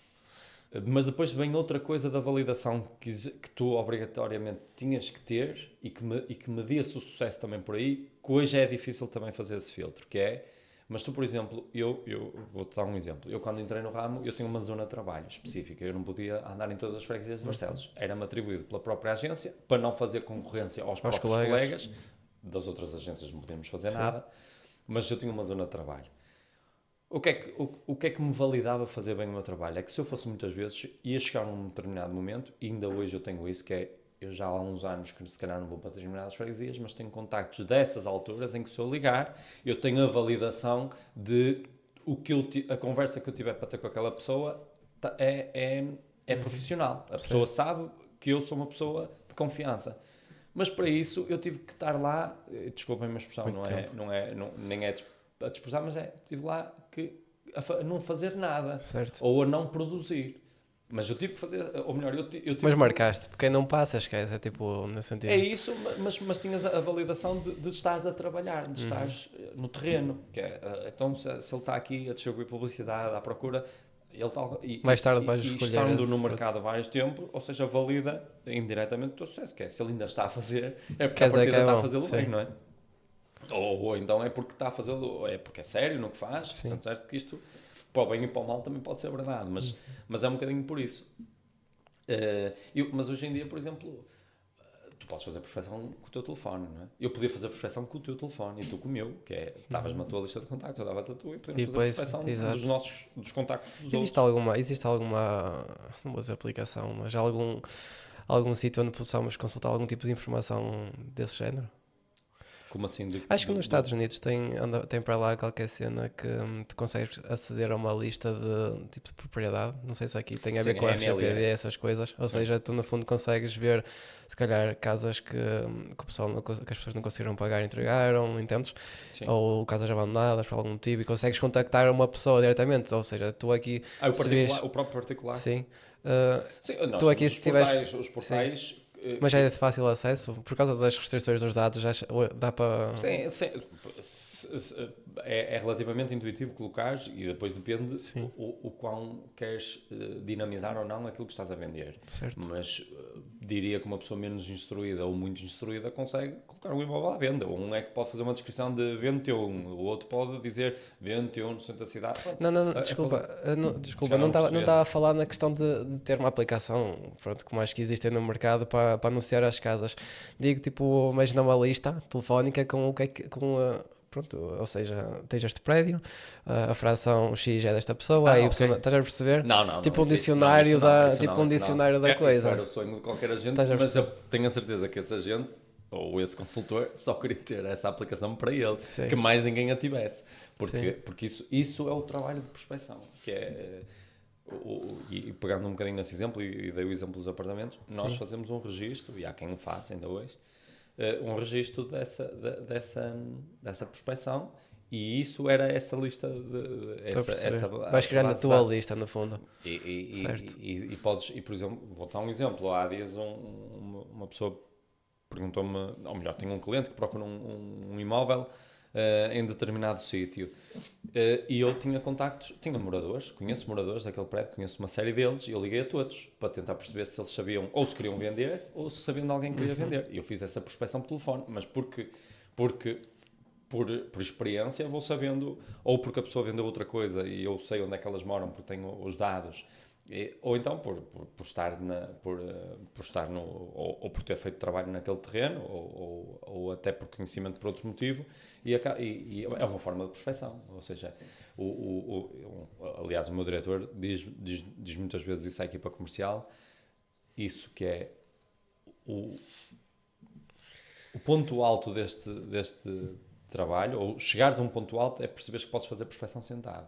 Mas depois vem outra coisa da validação que tu obrigatoriamente tinhas que ter e que media-se o sucesso também por aí, que hoje é difícil também fazer esse filtro, que é, mas tu, por exemplo, eu vou-te dar um exemplo, eu quando entrei no ramo, eu tinha uma zona de trabalho específica, eu não podia andar em todas as freguesias de Barcelos, era-me atribuído pela própria agência, para não fazer concorrência aos próprios colegas, das outras agências não podíamos fazer nada, mas eu tinha uma zona de trabalho. O que é que me validava fazer bem o meu trabalho? É que se eu fosse muitas vezes, ia chegar num determinado momento, e ainda hoje eu tenho isso, que é, eu já há uns anos que se calhar não vou para determinadas freguesias, mas tenho contactos dessas alturas em que se eu ligar, eu tenho a validação de a conversa que eu tiver para ter com aquela pessoa é profissional. A pessoa sabe que eu sou uma pessoa de confiança. Mas para isso eu tive que estar lá, desculpem-me a expressão, nem é a dispersar, mas estive lá a não fazer nada. Certo. Ou a não produzir. Mas eu tive que fazer, ou melhor, eu tive Mas marcaste, porque quem não passa, esquece, é tipo, nesse sentido. É isso, mas tinhas a validação de estares a trabalhar, de estares no terreno. Que então, se ele está aqui a distribuir publicidade à procura, ele está, mais tarde vais escolher estando no mercado há vários tempos, ou seja, valida indiretamente o teu sucesso, que é, se ele ainda está a fazer, é porque a partida está a fazê-lo bem, não é? Ou então é porque está a fazê-lo, é porque é sério no que faz, sendo certo que isto, para o bem e para o mal, também pode ser verdade, mas é um bocadinho por isso. Mas hoje em dia, por exemplo, tu podes fazer prospecção com o teu telefone, não é? Eu podia fazer prospecção com o teu telefone e tu com o meu, que é, estavas-me a tua lista de contactos, eu dava-te a tua e podíamos fazer prospecção dos contactos dos outros. Existe alguma, não vou dizer aplicação, mas algum sítio onde possamos consultar algum tipo de informação desse género? Como assim? Acho que nos Estados Unidos tem para lá qualquer cena que tu consegues aceder a uma lista de tipo de propriedade. Não sei se aqui tem a ver com a RGPD e essas coisas. Ou seja, tu no fundo consegues ver se calhar casas que o pessoal que as pessoas não conseguiram pagar e entregaram, entendes? Sim. Ou casas abandonadas por algum motivo e consegues contactar uma pessoa diretamente. Ou seja, tu aqui. O próprio particular. Sim. Sim, tu aqui se tiveres. Os portais. Mas já é de fácil acesso? Por causa das restrições dos dados, já dá para... Sim, é relativamente intuitivo colocares e depois depende o quão queres dinamizar ou não aquilo que estás a vender. Certo. Mas diria que uma pessoa menos instruída ou muito instruída consegue colocar um imóvel à venda. Um é que pode fazer uma descrição de vende o outro pode dizer vende no centro da cidade. Não, desculpa, não estava a falar na questão de ter uma aplicação, pronto, como acho que existem no mercado para anunciar as casas. Digo, tipo, imagina uma lista telefónica com o que é que... Pronto, ou seja, tens este prédio, a fração X é desta pessoa, aí okay. Estás a perceber? Não. Tipo um dicionário da coisa. Isso era o sonho de qualquer agente, mas eu tenho a certeza que esse agente ou esse consultor só queria ter essa aplicação para ele, Sim. que mais ninguém a tivesse. Sim. Porque isso é o trabalho de prospecção, que é... E pegando um bocadinho nesse exemplo, e dei o exemplo dos apartamentos, nós Sim. fazemos um registro, e há quem o faça ainda hoje, um registro dessa prospecção, e isso era essa lista, Estou a perceber. essa Vais criando a base de tua dados. lista, no fundo. Certo. E podes, e por exemplo, vou dar um exemplo, há dias uma pessoa perguntou-me, ou melhor, tenho um cliente que procura um imóvel em determinado sítio, e eu tinha contactos, tinha moradores, conheço moradores daquele prédio, conheço uma série deles, e eu liguei a todos para tentar perceber se eles sabiam, ou se queriam vender, ou se sabiam de alguém que queria vender. E eu fiz essa prospecção por telefone, mas porque por experiência vou sabendo, ou porque a pessoa vendeu outra coisa e eu sei onde é que elas moram porque tenho os dados, ou então por estar ou por ter feito trabalho naquele terreno, ou até por conhecimento por outro motivo, e é uma forma de prospecção. Ou seja, aliás, o meu diretor diz muitas vezes isso à equipa comercial, isso que é o ponto alto deste trabalho, ou chegares a um ponto alto, é perceberes que podes fazer prospecção sentado.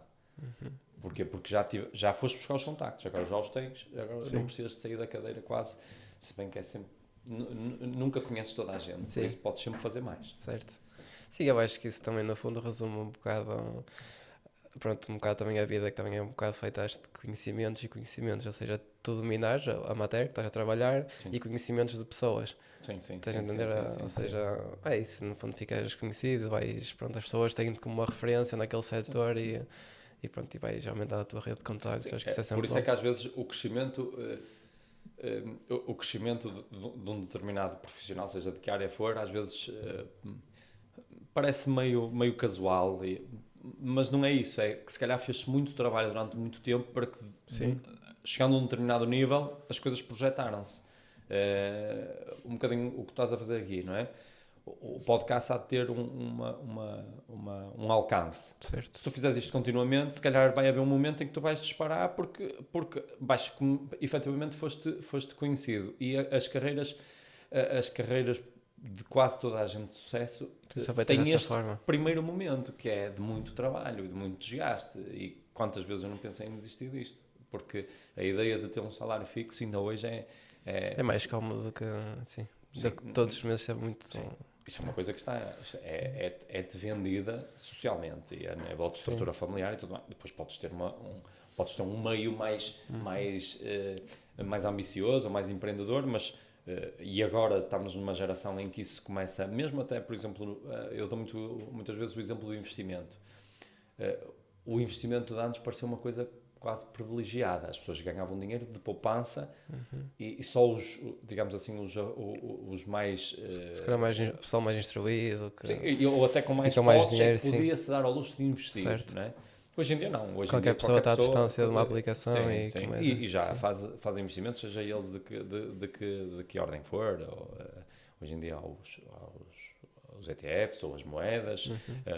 Porquê? Porque já foste buscar os contactos, agora já os tens, agora Sim. não precisas de sair da cadeira quase, se bem que é sempre... Nunca conheces toda a gente, Sim. por isso podes sempre fazer mais. Certo. Sim, eu acho que isso também, no fundo, resume um bocado, pronto, um bocado também a vida, que também é um bocado feita de conhecimentos e conhecimentos, ou seja, tu dominares a matéria que estás a trabalhar Sim. e conhecimentos de pessoas. Sim. Estás a entender? Ou seja, é isso, no fundo ficas conhecido, pronto, as pessoas têm-te como uma referência naquele setor e pronto, e vais aumentar a tua rede de contactos. Acho que isso é sempre por isso é bom. que às vezes o crescimento de um determinado profissional, seja de que área for, às vezes parece meio casual, mas não é isso, é que se calhar fez-se muito trabalho durante muito tempo para que, Sim. chegando a um determinado nível, as coisas projetaram-se. Um bocadinho o que estás a fazer aqui, não é? O podcast há de ter um alcance. Certo. Se tu fizeres isto continuamente, se calhar vai haver um momento em que tu vais disparar porque efetivamente foste conhecido. E as carreiras de quase toda a gente de sucesso Só vai ter têm dessa este forma. primeiro momento, que é de muito trabalho, de muito desgaste. E quantas vezes eu não pensei em desistir disto? Porque a ideia de ter um salário fixo ainda hoje É mais cómodo do que, sim, Sim. do que todos os meses é muito... Sim. Isso é uma coisa que é-te vendida socialmente e a nível de estrutura familiar e tudo mais. Depois podes ter um meio mais ambicioso, mais empreendedor, mas e agora estamos numa geração em que isso começa, mesmo até, por exemplo, eu dou muitas vezes o exemplo do investimento. O investimento de antes parecia uma coisa quase privilegiada. As pessoas ganhavam dinheiro de poupança e só digamos assim, os mais... Se calhar o pessoal mais instruído. Que... Sim, ou até com mais com mais posses, dinheiro, podia-se dar ao luxo de investir, Certo. não é? Hoje em dia não. Hoje Qualquer em dia, pessoa está à distância de uma aplicação e começa. E já Sim. faz investimentos, seja eles de que ordem for. Hoje em dia há os ETFs ou as moedas,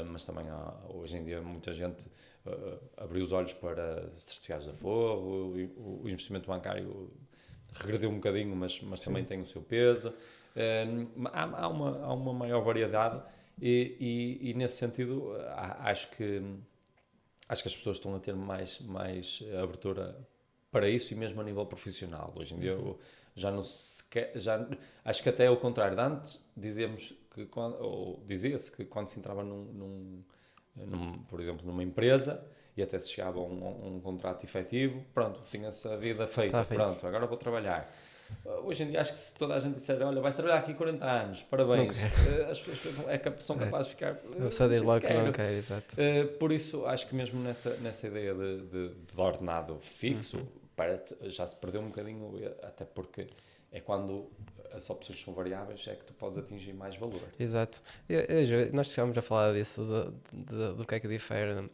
mas também hoje em dia muita gente abriu os olhos para certificados de aforro, o investimento bancário regrediu um bocadinho, mas também tem o seu peso. Há uma maior variedade e nesse sentido acho que as pessoas estão a ter mais abertura para isso e mesmo a nível profissional. Hoje em dia já não se quer, acho que até é o contrário. De antes dizia-se que quando se entrava por exemplo, numa empresa e até se chegava a um contrato efetivo, pronto, tinha-se a vida feita, pronto, agora vou trabalhar. Hoje em dia acho que se toda a gente disser, olha, vais trabalhar aqui 40 anos, parabéns, as pessoas são capazes de ficar... Você diz logo que não quer, exato. Por isso, acho que mesmo nessa ideia de ordenado fixo, já se perdeu um bocadinho, até porque é quando as opções são variáveis, é que tu podes atingir mais valor. Exato. Nós chegámos a falar disso, do que é que difere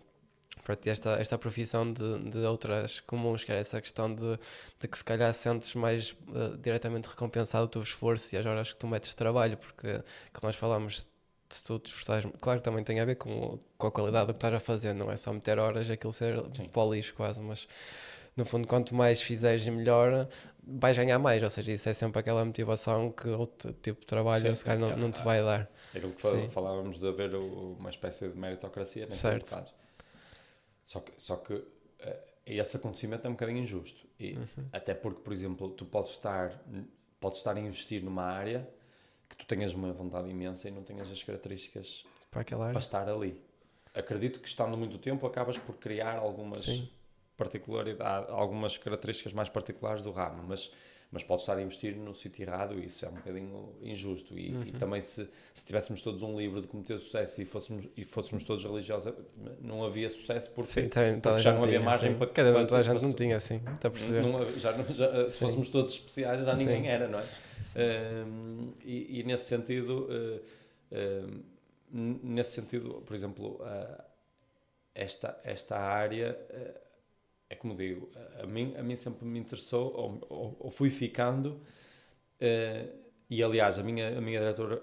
para ti esta profissão de outras comuns, que era essa questão de que se calhar sentes mais diretamente recompensado o teu esforço e as horas que tu metes de trabalho, porque que nós falamos, se tu te esforçares, claro que também tem a ver com a qualidade do que estás a fazer, não é só meter horas, aquilo ser pó lixo quase, no fundo, quanto mais fizeres e melhor, vais ganhar mais. Ou seja, isso é sempre aquela motivação que outro tipo de trabalho, Sim, se calhar, não te vai dar. É aquilo que Sim. falávamos de haver uma espécie de meritocracia naquilo Certo. que faz. Só que esse acontecimento é um bocadinho injusto. E até porque, por exemplo, tu podes estar a investir numa área que tu tenhas uma vontade imensa e não tenhas as características Para aquela área. para estar ali. Acredito que, estando muito tempo, acabas por criar algumas Sim. particularidades, algumas características mais particulares do ramo, mas podes estar a investir no sítio errado e isso é um bocadinho injusto. E também, se tivéssemos todos um livro de como ter sucesso e fôssemos todos religiosos, não havia sucesso porque, Sim, toda porque a já gente não havia tinha, margem sim. para... Toda a gente não tinha, assim, está a perceber? Se fôssemos todos especiais, já ninguém Sim. era, não é? E nesse sentido, por exemplo, esta área, é como digo, a mim sempre me interessou, ou fui ficando, e aliás, a minha diretora,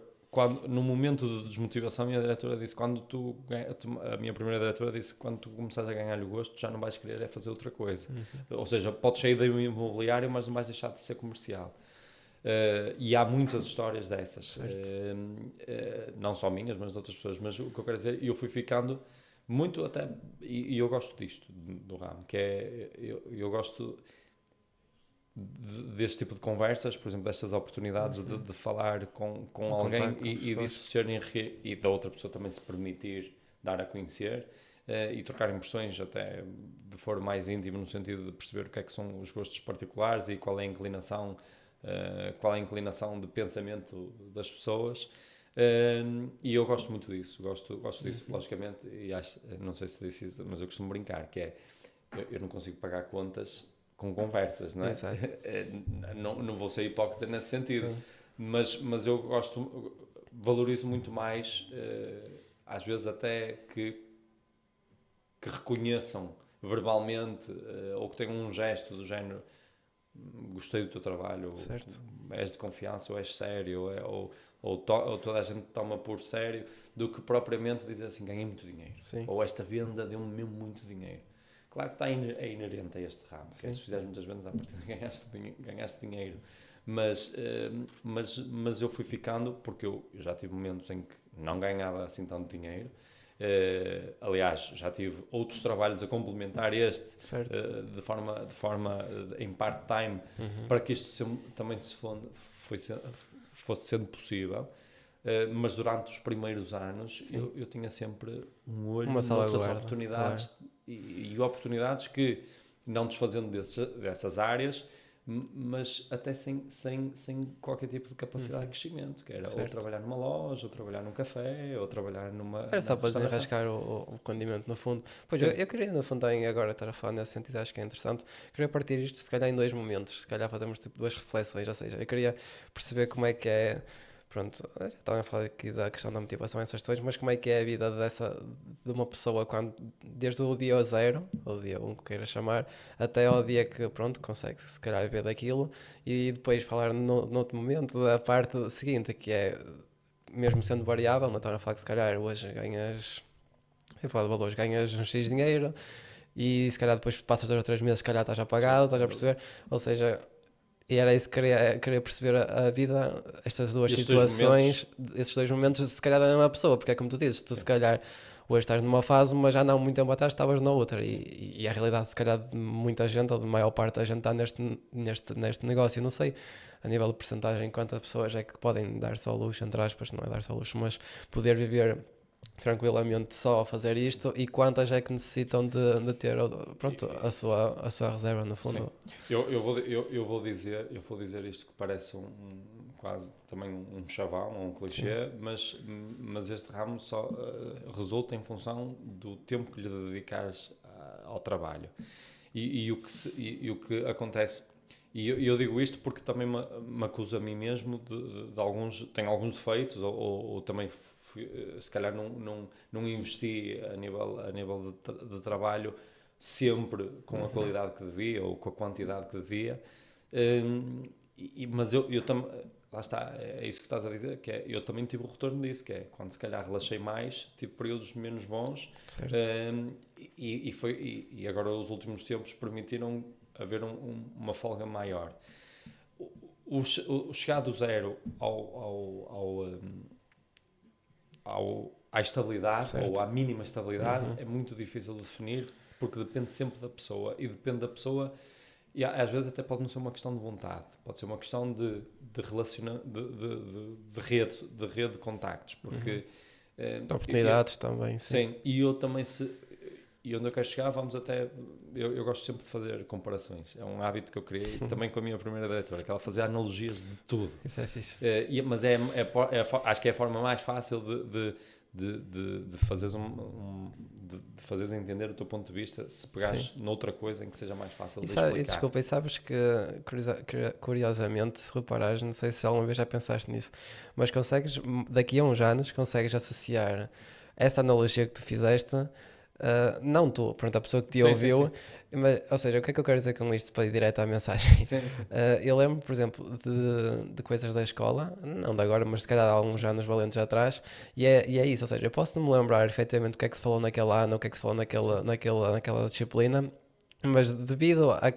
no momento de desmotivação, a minha diretora disse, a minha primeira diretora disse, quando tu começares a ganhar o gosto, já não vais querer é fazer outra coisa. Ou seja, podes sair do imobiliário, mas não vais deixar de ser comercial. E há muitas histórias dessas, não só minhas, mas de outras pessoas. Mas o que eu quero dizer, eu fui ficando muito até, e eu gosto disto do ramo, que é, eu gosto deste tipo de conversas, por exemplo, destas oportunidades de falar com alguém com e pessoas. disso ser e da outra pessoa também se permitir dar a conhecer e trocar impressões até de forma mais íntima, no sentido de perceber o que é que são os gostos particulares e qual é a inclinação de pensamento das pessoas. E eu gosto muito disso, gosto disso, logicamente, e não sei se disse isso, mas eu costumo brincar, que é, eu não consigo pagar contas com conversas, não é? Exato. Não vou ser hipócrita nesse sentido, Sim. mas eu valorizo muito mais, às vezes até que reconheçam verbalmente, ou que tenham um gesto do género, gostei do teu trabalho, Certo. ou és de confiança, ou és sério, ou toda a gente toma por sério, do que propriamente dizer assim, ganhei muito dinheiro. Sim. Ou esta venda deu-me mesmo muito dinheiro. Claro que é inerente a este ramo, que é, se fizeres muitas vendas, à partida ganhaste dinheiro. Mas eu fui ficando, porque eu já tive momentos em que não ganhava assim tanto dinheiro. Aliás, já tive outros trabalhos a complementar este, de forma em part-time, para que isto também fosse sendo possível. Mas durante os primeiros anos eu tinha sempre um olho noutras oportunidades, claro. e oportunidades que, não desfazendo dessas áreas, mas até sem qualquer tipo de capacidade de crescimento, que era ou trabalhar numa loja, ou trabalhar num café, ou trabalhar numa... Era só para desenrascar o rendimento, no fundo. Pois eu queria, no fundo, também agora estar a falar nesse sentido, acho que é interessante. Queria partir isto, se calhar, em dois momentos. Se calhar fazemos tipo duas reflexões, ou seja, eu queria perceber como é que é... Pronto, já estava a falar aqui da questão da motivação, essas coisas, mas como é que é a vida de uma pessoa desde o dia 0, ou dia 1 que queira chamar, até ao dia que, pronto, consegue se calhar viver daquilo, e depois falar noutro momento da parte seguinte, que é, mesmo sendo variável, não estava a falar que se calhar hoje ganhas, sem falar de valores, ganhas um X dinheiro, e se calhar depois passas 2 ou 3 meses, se calhar estás apagado, estás a perceber, ou seja... E era isso que queria perceber a vida, estas duas situações, esses dois momentos, se calhar da mesma pessoa, porque é como tu dizes, tu se calhar hoje estás numa fase, mas já não muito tempo atrás estavas na outra, e a realidade se calhar de muita gente, ou de maior parte da gente está neste negócio, não sei, a nível de porcentagem, quantas pessoas é que podem dar-se ao luxo, entre aspas, não é dar-se ao luxo, mas poder viver tranquilamente só a fazer isto, e quantas é que necessitam de ter, pronto, a sua reserva, no fundo. Sim. Eu vou dizer isto que parece quase também um chavão, um clichê, mas este ramo só resulta em função do tempo que lhe dedicares ao trabalho. E o que acontece, e eu digo isto porque também me acuso a mim mesmo de alguns, tenho alguns defeitos, ou também se calhar não investi a nível de trabalho sempre com a qualidade que devia ou com a quantidade que devia, mas eu também, lá está, é isso que estás a dizer, que é, eu também tive o retorno disso, que é quando se calhar relaxei mais, tive períodos menos bons, e agora os últimos tempos permitiram haver uma folga maior. O chegar do zero à estabilidade, Certo. ou à mínima estabilidade, é muito difícil de definir, porque depende sempre da pessoa, e depende da pessoa, e às vezes até pode não ser uma questão de vontade, pode ser uma questão de rede de contactos, porque... De oportunidades também, sim. Sim, e eu também e onde eu quero chegar, vamos até... Eu gosto sempre de fazer comparações. É um hábito que eu criei também com a minha primeira diretora, que ela fazia analogias de tudo. Isso é fixe. Mas acho que é a forma mais fácil de fazeres de fazeres entender o teu ponto de vista, se pegares noutra coisa em que seja mais fácil de explicar. E desculpa, e sabes que, curiosamente, se reparares, não sei se alguma vez já pensaste nisso, mas daqui a uns anos, consegues associar essa analogia que tu fizeste, não tu, pronto, a pessoa que te Sim, ouviu, sim. mas, ou seja, o que é que eu quero dizer com isto para ir direto à mensagem? Sim. Eu lembro, por exemplo, de coisas da escola, não de agora, mas se calhar há alguns anos valentes atrás, e é isso, ou seja, eu posso não me lembrar efetivamente o que é que se falou naquele ano, o que é que se falou naquela disciplina, mas devido à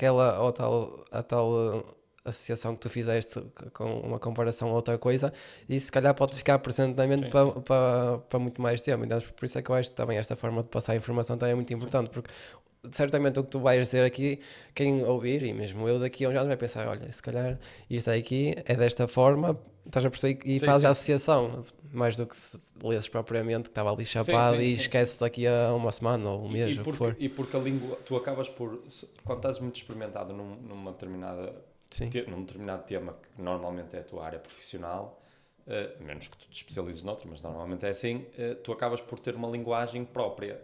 tal associação que tu fizeste com uma comparação a outra coisa, isso se calhar pode ficar presente na mente para muito mais tempo. Então, por isso é que eu acho que também esta forma de passar a informação também é muito importante, porque certamente o que tu vais dizer aqui, quem ouvir, e mesmo eu daqui a uns anos vai pensar, olha, se calhar isto aqui é desta forma, estás a perceber, e fazes a associação, mais do que se lesses propriamente, que estava ali chapado e esquece daqui a uma semana ou um mês, o que for. E porque a língua, tu acabas por, quando estás muito experimentado num determinado tema, que normalmente é a tua área profissional, menos que tu te especializes noutro, mas normalmente é assim, tu acabas por ter uma linguagem própria,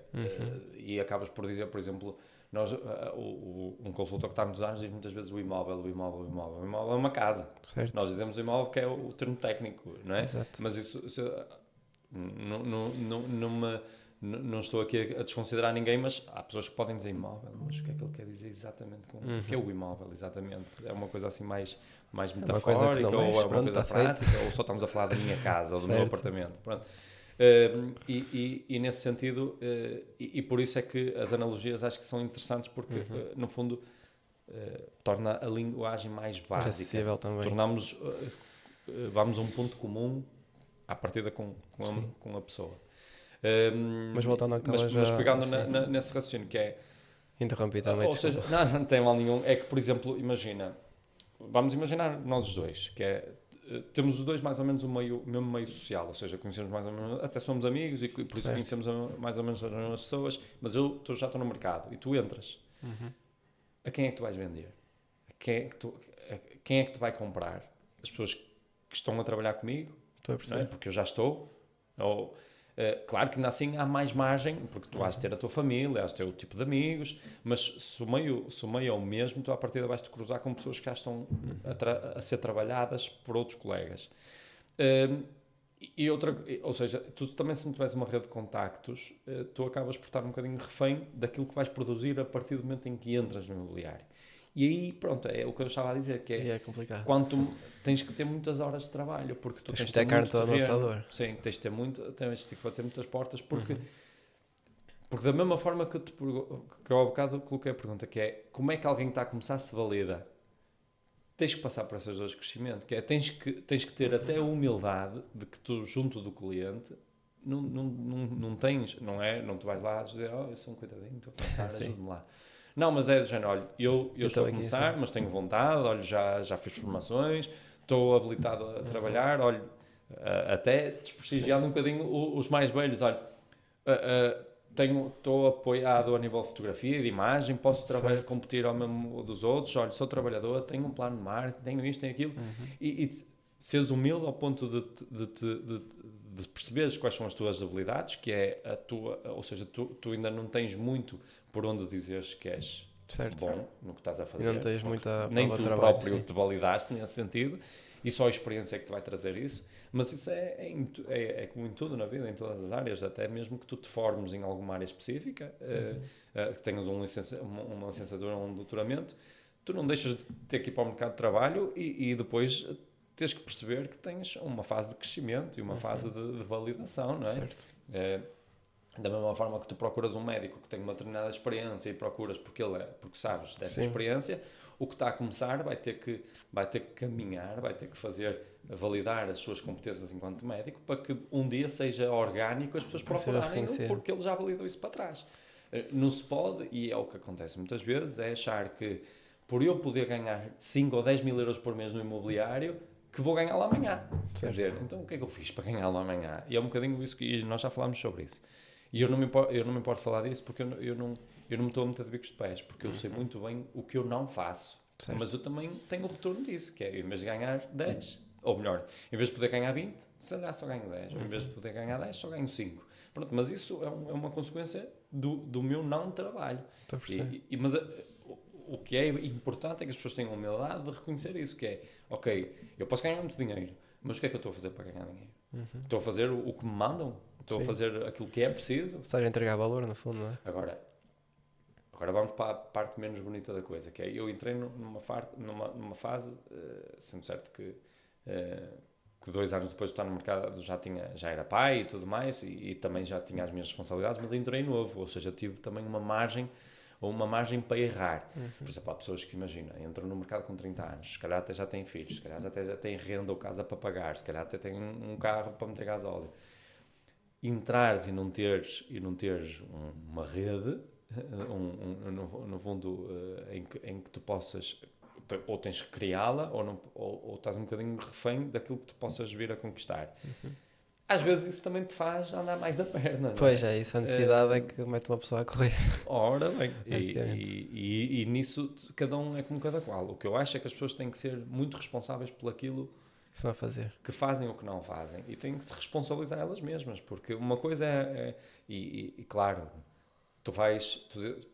e acabas por dizer, por exemplo, um consultor que está há muitos anos diz muitas vezes o imóvel é uma casa. Certo. Nós dizemos o imóvel, que é o termo técnico, não é? Exato. Mas isso não estou aqui a desconsiderar ninguém, mas há pessoas que podem dizer imóvel, mas o que é que ele quer dizer exatamente com o que é o imóvel, exatamente? É uma coisa assim mais metafórica, ou é uma coisa prática, ou só estamos a falar da minha casa ou do meu apartamento. Pronto. E nesse sentido, e por isso é que as analogias acho que são interessantes, porque no fundo torna a linguagem mais básica. Também. Vamos a um ponto comum à partida com a pessoa. Mas voltando ao que mas pegando nesse raciocínio, que é... Interrompi também, ou seja, não tem mal nenhum. É que, por exemplo, vamos imaginar nós os dois, que é... Temos os dois mais ou menos o mesmo meio social, ou seja, conhecemos mais ou menos, até somos amigos e por isso conhecemos mais ou menos as mesmas pessoas, mas já estou no mercado e tu entras. A quem é que tu vais vender? Quem é que te vai comprar? As pessoas que estão a trabalhar comigo? Estou a perceber. Não é? Porque eu já estou. Claro que ainda assim há mais margem, porque tu vais ter a tua família, has o teu tipo de amigos, mas se o meio é o mesmo, tu à partida vais-te cruzar com pessoas que já estão a ser trabalhadas por outros colegas. Ou seja, tu também, se não tiveres uma rede de contactos, tu acabas por estar um bocadinho refém daquilo que vais produzir a partir do momento em que entras no imobiliário. E aí, pronto, é o que eu estava a dizer, que é complicado. Tens que ter muitas horas de trabalho, porque tu tens que ter carne toda no assador. Sim, tens que bater muitas portas, porque da mesma forma que eu há bocado coloquei a pergunta, que é, como é que alguém que está a começar se valida? Tens que passar por essas dores de crescimento, que é, tens que ter até a humildade de que tu, junto do cliente, não tens, não te vais lá dizer, eu sou um coitadinho, estou a começar, ajude-me lá. Não, mas é do género, olha, eu estou a começar, mas tenho vontade, olha, já fiz formações, estou habilitado a trabalhar, olha, até desprestigiando um bocadinho os mais velhos, olha, estou apoiado a nível de fotografia e de imagem, posso competir ao mesmo dos outros, olha, sou trabalhador, tenho um plano de marketing, tenho isto, tenho aquilo, e seres humilde ao ponto de perceberes quais são as tuas habilidades, que é ou seja, tu ainda não tens muito por onde dizeres que és bom no que estás a fazer. E não tens muita nem tu trabalho, próprio te validaste nesse sentido, e só a experiência é que te vai trazer isso, mas isso é como em tudo na vida, em todas as áreas, até mesmo que tu te formes em alguma área específica, que tenhas uma licenciatura ou um doutoramento, tu não deixas de ter que ir para o mercado de trabalho e depois tens que perceber que tens uma fase de crescimento e uma fase de validação, não é? Certo. Da mesma forma que tu procuras um médico que tem uma determinada experiência e procuras porque sabes dessa Sim. experiência, o que está a começar vai ter que caminhar, vai ter que validar as suas competências enquanto médico para que um dia seja orgânico as pessoas Para ser procurarem reconhecido. porque ele já validou isso para trás. Não se pode, e é o que acontece muitas vezes, é achar que por eu poder ganhar 5 ou 10 mil euros por mês no imobiliário, que vou ganhá-lo amanhã. Quer dizer, então o que é que eu fiz para ganhá-lo amanhã? E é um bocadinho isso que nós já falámos sobre isso. E eu não me importo falar disso porque eu não me estou a meter de bicos de pés, porque eu sei muito bem o que eu não faço. Certo. Mas eu também tenho o retorno disso, que é, em vez de ganhar 10, ou melhor, em vez de poder ganhar 20, se calhar só ganho 10, ou em vez de poder ganhar 10, só ganho 5. Pronto, mas isso é uma consequência do meu não trabalho. Estou a perceber. Mas o que é importante é que as pessoas tenham a humildade de reconhecer isso, que é, ok, eu posso ganhar muito dinheiro, mas o que é que eu estou a fazer para ganhar dinheiro? Estou a fazer o que me mandam? Estou Sim. a fazer aquilo que é preciso? Estás a entregar valor, no fundo, não é? Agora vamos para a parte menos bonita da coisa, que é, eu entrei numa fase, sendo certo que 2 anos depois de estar no mercado já era pai e tudo mais, e também já tinha as minhas responsabilidades, mas entrei novo, ou seja, tive também uma margem para errar. Por exemplo, há pessoas que, imagina, entram no mercado com 30 anos, se calhar até já têm filhos, se calhar até já têm renda ou casa para pagar, se calhar até têm um carro para meter gasóleo. Entrares e não teres uma rede, no fundo, em que tu possas, ou tens que criá-la, ou estás um bocadinho refém daquilo que tu possas vir a conquistar. Às vezes isso também te faz andar mais da perna, não é? Pois é, isso, a necessidade é que mete uma pessoa a correr. Ora bem, Basicamente. e nisso cada um é como cada qual. O que eu acho é que as pessoas têm que ser muito responsáveis por aquilo Isso não a fazer. que fazem ou que não fazem, e têm que se responsabilizar elas mesmas, porque uma coisa e claro, tu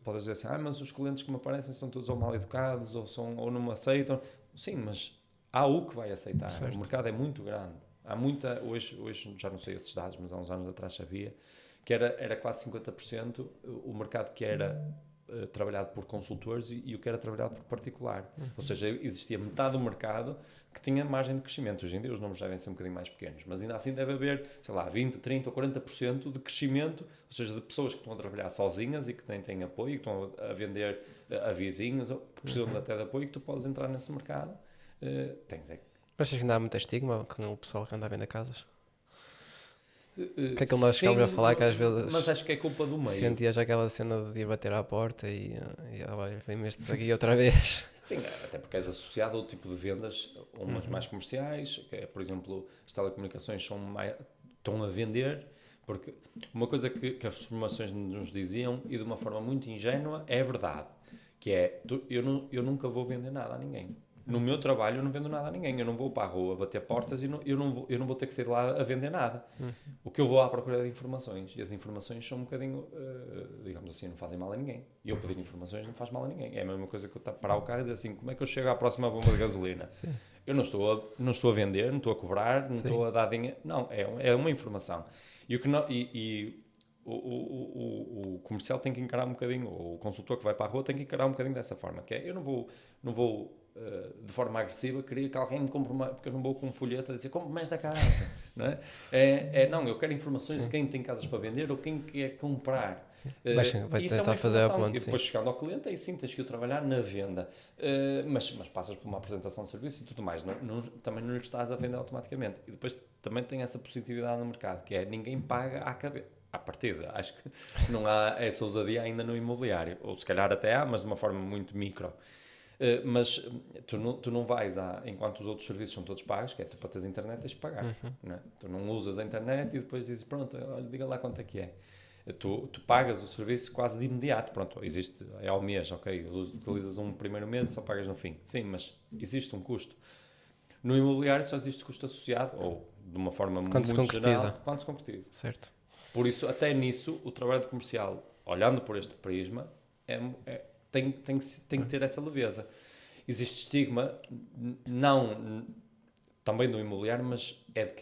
podes dizer assim, mas os clientes que me aparecem são todos ou mal educados ou não me aceitam. Sim, mas há o que vai aceitar. Certo. O mercado é muito grande. Há muita, hoje já não sei esses dados, mas há uns anos atrás sabia que era quase 50% o mercado que era trabalhado por consultores e o que era trabalhado por particular. Ou seja, existia metade do mercado que tinha margem de crescimento. Hoje em dia os números devem ser um bocadinho mais pequenos, mas ainda assim deve haver, sei lá, 20, 30 ou 40% de crescimento, ou seja, de pessoas que estão a trabalhar sozinhas e que nem têm apoio, que estão a vender a vizinhos, ou que precisam até de apoio, que tu podes entrar nesse mercado. Tens Achas que ainda há muito estigma com o pessoal que anda a vender casas? Que é aquilo que nós chegámos a falar, que às vezes mas acho que é culpa do meio. sentias aquela cena de ir bater à porta e olha, vem-me este aqui outra vez. Sim, até porque és associado ao tipo de vendas, umas mais comerciais, que é, por exemplo, as telecomunicações estão a vender, porque uma coisa que as formações nos diziam, e de uma forma muito ingênua, é verdade, que é, eu nunca vou vender nada a ninguém. No meu trabalho eu não vendo nada a ninguém, eu não vou para a rua bater portas e eu não vou ter que sair de lá a vender nada. O que eu vou à procura de informações, e as informações são um bocadinho, digamos assim, não fazem mal a ninguém. E eu pedir informações não faz mal a ninguém. É a mesma coisa que eu parar o carro e dizer assim, como é que eu chego à próxima bomba de gasolina? Eu não estou a vender, não estou a cobrar, não estou a dar dinheiro. Não, é uma informação. O comercial tem que encarar um bocadinho, ou o consultor que vai para a rua tem que encarar um bocadinho dessa forma, que é, eu não vou de forma agressiva queria que alguém me compre porque eu não vou com um folheto a dizer compre mais da casa, não é? Não, eu quero informações de quem tem casas para vender ou quem quer comprar. Vai isso tentar fazer a ponte, e depois chegando ao cliente, aí sim tens que ir trabalhar na venda, mas passas por uma apresentação de serviço e tudo mais, também não lhe estás a vender automaticamente. E depois também tem essa positividade no mercado, que é ninguém paga à cabeça. À partida, acho que não há essa ousadia ainda no imobiliário, ou se calhar até há, mas de uma forma muito micro. Mas tu não vais enquanto os outros serviços são todos pagos, que é tu para teres internet tens de pagar, não é? Tu não usas a internet e depois dizes, pronto, olha, diga lá quanto é que é. Tu pagas o serviço quase de imediato, pronto, é ao mês, ok, utilizas um primeiro mês e só pagas no fim, sim, mas existe um custo. No imobiliário só existe custo associado, ou de uma forma muito geral, quando se concretiza. Certo. Por isso, até nisso, o trabalho de comercial, olhando por este prisma, tem que ter essa leveza. Existe estigma, não também do imobiliário, mas é de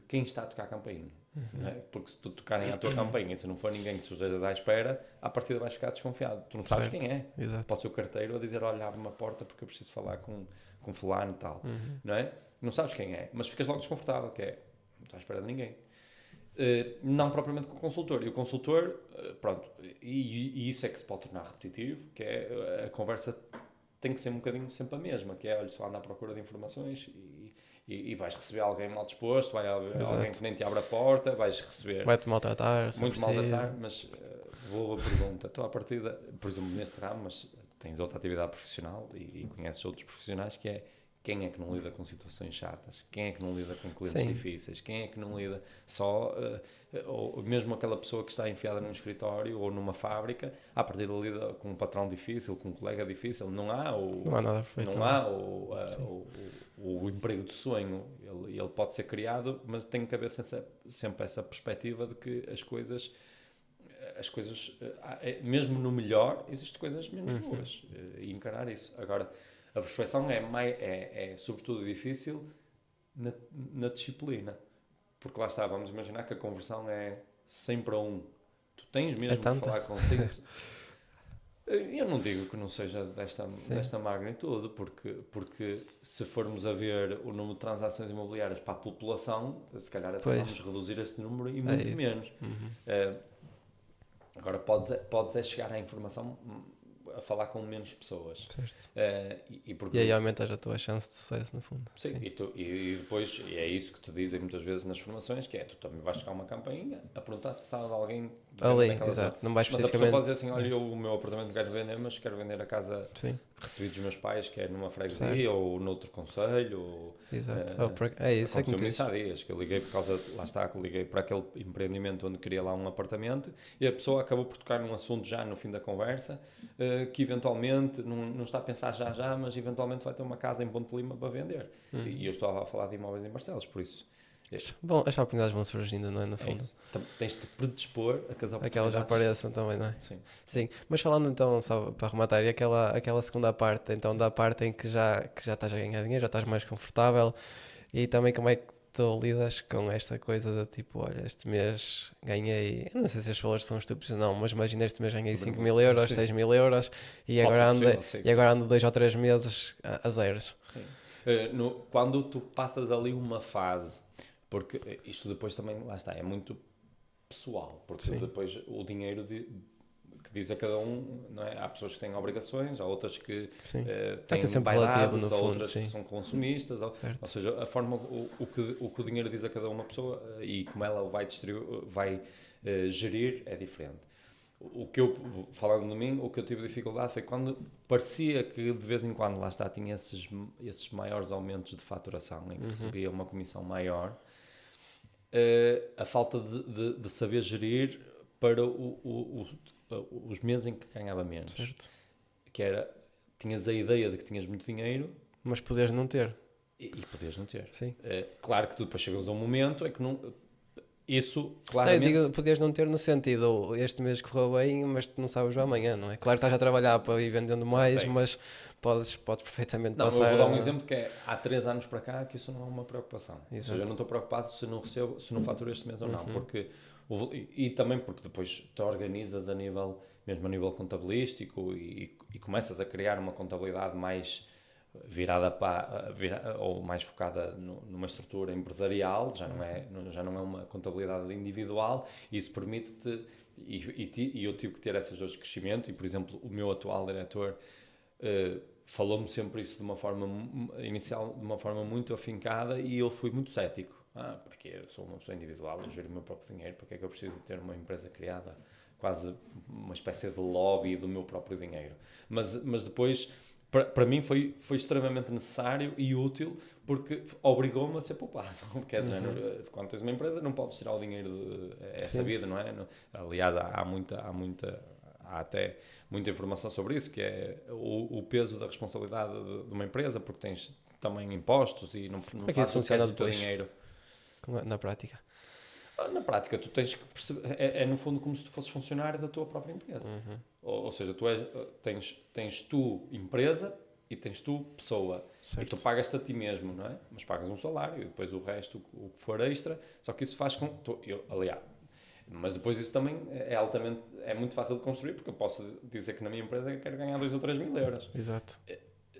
quem está a tocar a campainha. Não é? Porque se tu tocarem a tua campainha e se não for ninguém que tu estejas à espera, à partida vais ficar desconfiado. Tu não sabes quem é. Exato. Pode ser o carteiro a dizer, olha, abre uma porta porque eu preciso falar com fulano e tal. Não é? Não sabes quem é, mas ficas logo desconfortável, que é, não estás à espera de ninguém. Não propriamente com o consultor. E o consultor, pronto, e isso é que se pode tornar repetitivo, que é a conversa tem que ser um bocadinho sempre a mesma, que é, olha, só anda à procura de informações e vais receber alguém mal disposto, vai haver alguém que nem te abre a porta, vais receber Vai-te maltratar, se muito preciso. maltratar, mas devolvo a pergunta. Estou à partida, por exemplo, neste ramo, mas tens outra atividade profissional e conheces outros profissionais, que é quem é que não lida com situações chatas, quem é que não lida com clientes Sim. difíceis, quem é que não lida só, ou mesmo aquela pessoa que está enfiada num escritório ou numa fábrica, à partida lida com um patrão difícil, com um colega difícil, não há nada perfeito. não há o emprego de sonho, ele pode ser criado, mas tem que haver sempre essa perspectiva de que as coisas, mesmo no melhor, existem coisas menos boas, e encarar isso. Agora, a prospeção é sobretudo difícil na disciplina, porque lá está, vamos imaginar que a conversão é 100 para 1. Tu tens mesmo que falar com 100. Eu não digo que não seja desta magnitude, porque se formos a ver o número de transações imobiliárias para a população, se calhar até vamos reduzir esse número e muito menos. Agora, podes chegar à informação a falar com menos pessoas. Certo. E aí aumentas a tua chance de sucesso, no fundo. Sim. E depois, e é isso que te dizem muitas vezes nas formações, que é, tu também vais chegar a uma campainha a perguntar se sabe de alguém ali, exato. Não vais mas a pessoa especificamente... pode dizer assim, olha, o meu apartamento não quero vender, mas quero vender a casa Sim, que recebi dos meus pais, que é numa freguesia, certo. ou noutro concelho, ou... exato. É isso, é que Aconteceu-me me dizes. isso há dias, que eu liguei por causa, lá está, que eu liguei para aquele empreendimento onde queria lá um apartamento, e a pessoa acabou por tocar num assunto já no fim da conversa, que eventualmente, não está a pensar já, mas eventualmente vai ter uma casa em Ponte Lima para vender. E eu estou a falar de imóveis em Barcelos, por isso... Bom, as oportunidades vão surgindo, não é? No É fundo. isso. Tens-te predispor a que as Aquelas já oportunidades... apareçam também, não é? Sim. Sim. Mas falando então, só para arrematar, e aquela segunda parte, então da parte em que já estás a ganhar dinheiro, já estás mais confortável, e também como é que tu lidas com esta coisa de tipo, olha, este mês ganhei, eu não sei se os valores são estúpidos ou não, mas imagina este mês ganhei 5.000 euros, 6.000 euros, e Pode agora, ser possível, sim. agora ando 2 ou 3 meses a zeros. Sim. Quando tu passas ali uma fase, porque isto depois também, lá está, é muito pessoal, porque Sim. depois o dinheiro que diz a cada um, não é? Há pessoas que têm obrigações, há outras que Sim. têm ser sempre relativo, vaidades, no há fundo, outras sim. que são consumistas, ou seja, a forma, o que o dinheiro diz a cada uma pessoa e como ela o vai gerir é diferente. Falando de mim, o que eu tive dificuldade foi quando parecia que de vez em quando, lá está, tinha esses maiores aumentos de faturação, em que recebia uma comissão maior, a falta de saber gerir para os meses em que ganhava menos. Certo. Que era, tinhas a ideia de que tinhas muito dinheiro Mas poderes não ter. e podias não ter. Sim. Claro que tu depois chegas a um momento em que não... Isso, Não, eu claramente... digo, podias não ter no sentido, este mês correu bem, mas tu não sabes o amanhã, não é? Claro que estás a trabalhar para ir vendendo mais, Tens. mas podes perfeitamente Não, passar... eu vou dar um exemplo que é, há 3 anos para cá que isso não é uma preocupação. Ou seja, Exato. eu não estou preocupado se não recebo, se não faturo este mês ou não, porque... E também porque depois te organizas mesmo a nível contabilístico e começas a criar uma contabilidade mais virada ou mais focada numa estrutura empresarial, já não é uma contabilidade individual, e isso permite-te, e eu tive que ter essas dores de crescimento, e por exemplo o meu atual diretor falou-me sempre isso de uma forma inicial, de uma forma muito afincada, e eu fui muito cético. Para quê? Eu sou uma pessoa individual, eu gero o meu próprio dinheiro, para que é que eu preciso ter uma empresa criada? Quase uma espécie de lobby do meu próprio dinheiro. Mas depois, para mim foi extremamente necessário e útil, porque obrigou-me a ser poupado. Porque é de género, quando tens uma empresa não podes tirar o dinheiro, é sabido, não é? Aliás, há até muita informação sobre isso, que é o peso da responsabilidade de uma empresa, porque tens também impostos e não fazes o que queres do teu dinheiro. Na prática. Na prática, tu tens que perceber, é no fundo como se tu fosses funcionário da tua própria empresa. Ou seja, tens tu empresa e tens tu pessoa. Certo. E tu pagas-te a ti mesmo, não é? Mas pagas um salário e depois o resto, o que for extra, só que isso faz com... aliás, mas depois isso também é muito fácil de construir, porque eu posso dizer que na minha empresa eu quero ganhar 2 ou 3 mil euros. Exato.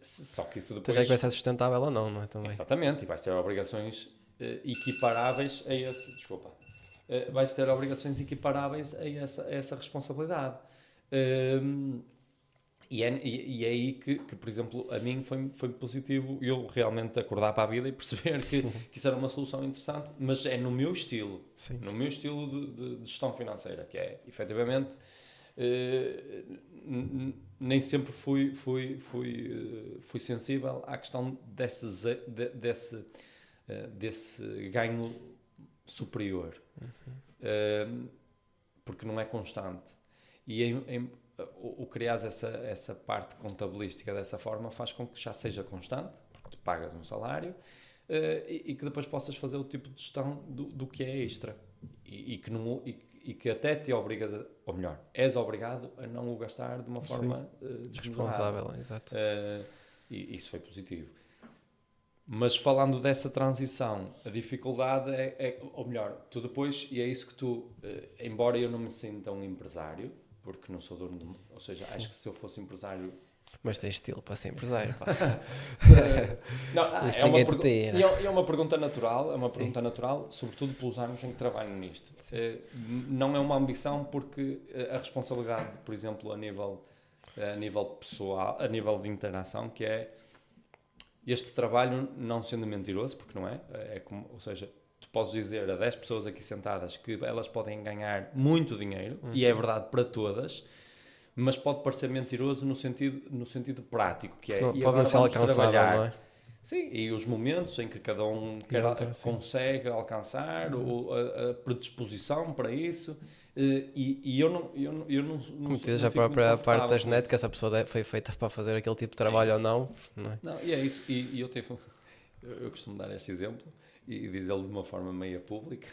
Só que isso Então depois... já que vai ser sustentável ou não, não é? Também. Exatamente, e vais ter obrigações equiparáveis a esse... Desculpa. vais ter obrigações equiparáveis a essa responsabilidade. E é aí que, por exemplo, a mim foi positivo eu realmente acordar para a vida e perceber que isso era uma solução interessante, mas é no meu estilo, Sim. no meu estilo de gestão financeira, que é, efetivamente, nem sempre fui sensível à questão desse ganho superior, porque não é constante. E o criar essa parte contabilística dessa forma faz com que já seja constante, porque tu pagas um salário, e que depois possas fazer o tipo de gestão do que é extra. E que até te obrigas, ou melhor, és obrigado a não o gastar de uma forma desmesurada. Responsável, exato. E isso foi positivo. Mas falando dessa transição, a dificuldade ou melhor, tu depois, e é isso que tu, embora eu não me sinta um empresário, porque não sou dono de, ou seja, acho que se eu fosse empresário... Mas tens estilo para ser empresário, pá. Não, Isso é uma, ninguém te tira. é uma pergunta natural, pergunta natural, sobretudo pelos anos em que trabalho nisto. Não é uma ambição porque a responsabilidade, por exemplo, a nível pessoal, a nível de interação, que é este trabalho não sendo mentiroso, porque não é, ou seja, tu podes dizer a 10 pessoas aqui sentadas que elas podem ganhar muito dinheiro, e é verdade para todas, mas pode parecer mentiroso no sentido prático, que é, Não, e pode não agora ser vamos alcançável, trabalhar. não é? Sim, e os momentos em que cada um consegue alcançar, a predisposição para isso, e eu não Como dizes, não a fico muito própria parte confortável da com genética, isso. essa pessoa foi feita para fazer aquele tipo de trabalho ou não, não é? Não, e é isso, e eu costumo dar este exemplo e dizê-lo de uma forma meio pública,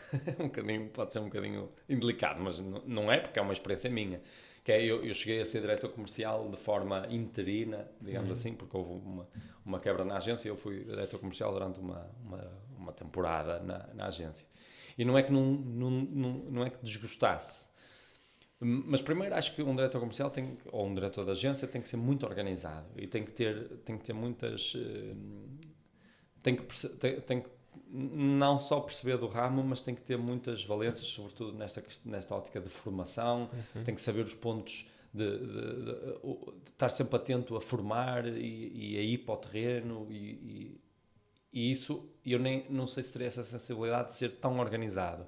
pode ser um bocadinho indelicado, mas não é, porque é uma experiência minha, que é, eu cheguei a ser diretor comercial de forma interina, digamos assim, porque houve uma quebra na agência e eu fui diretor comercial durante uma temporada na agência. E não é que não é que desgostasse, mas primeiro acho que um diretor comercial ou um diretor de agência tem que ser muito organizado e tem que ter muitas... tem que não só perceber do ramo, mas tem que ter muitas valências, sobretudo nesta ótica de formação, tem que saber os pontos de estar sempre atento a formar e a ir para o terreno e isso, eu não sei se teria essa sensibilidade de ser tão organizado.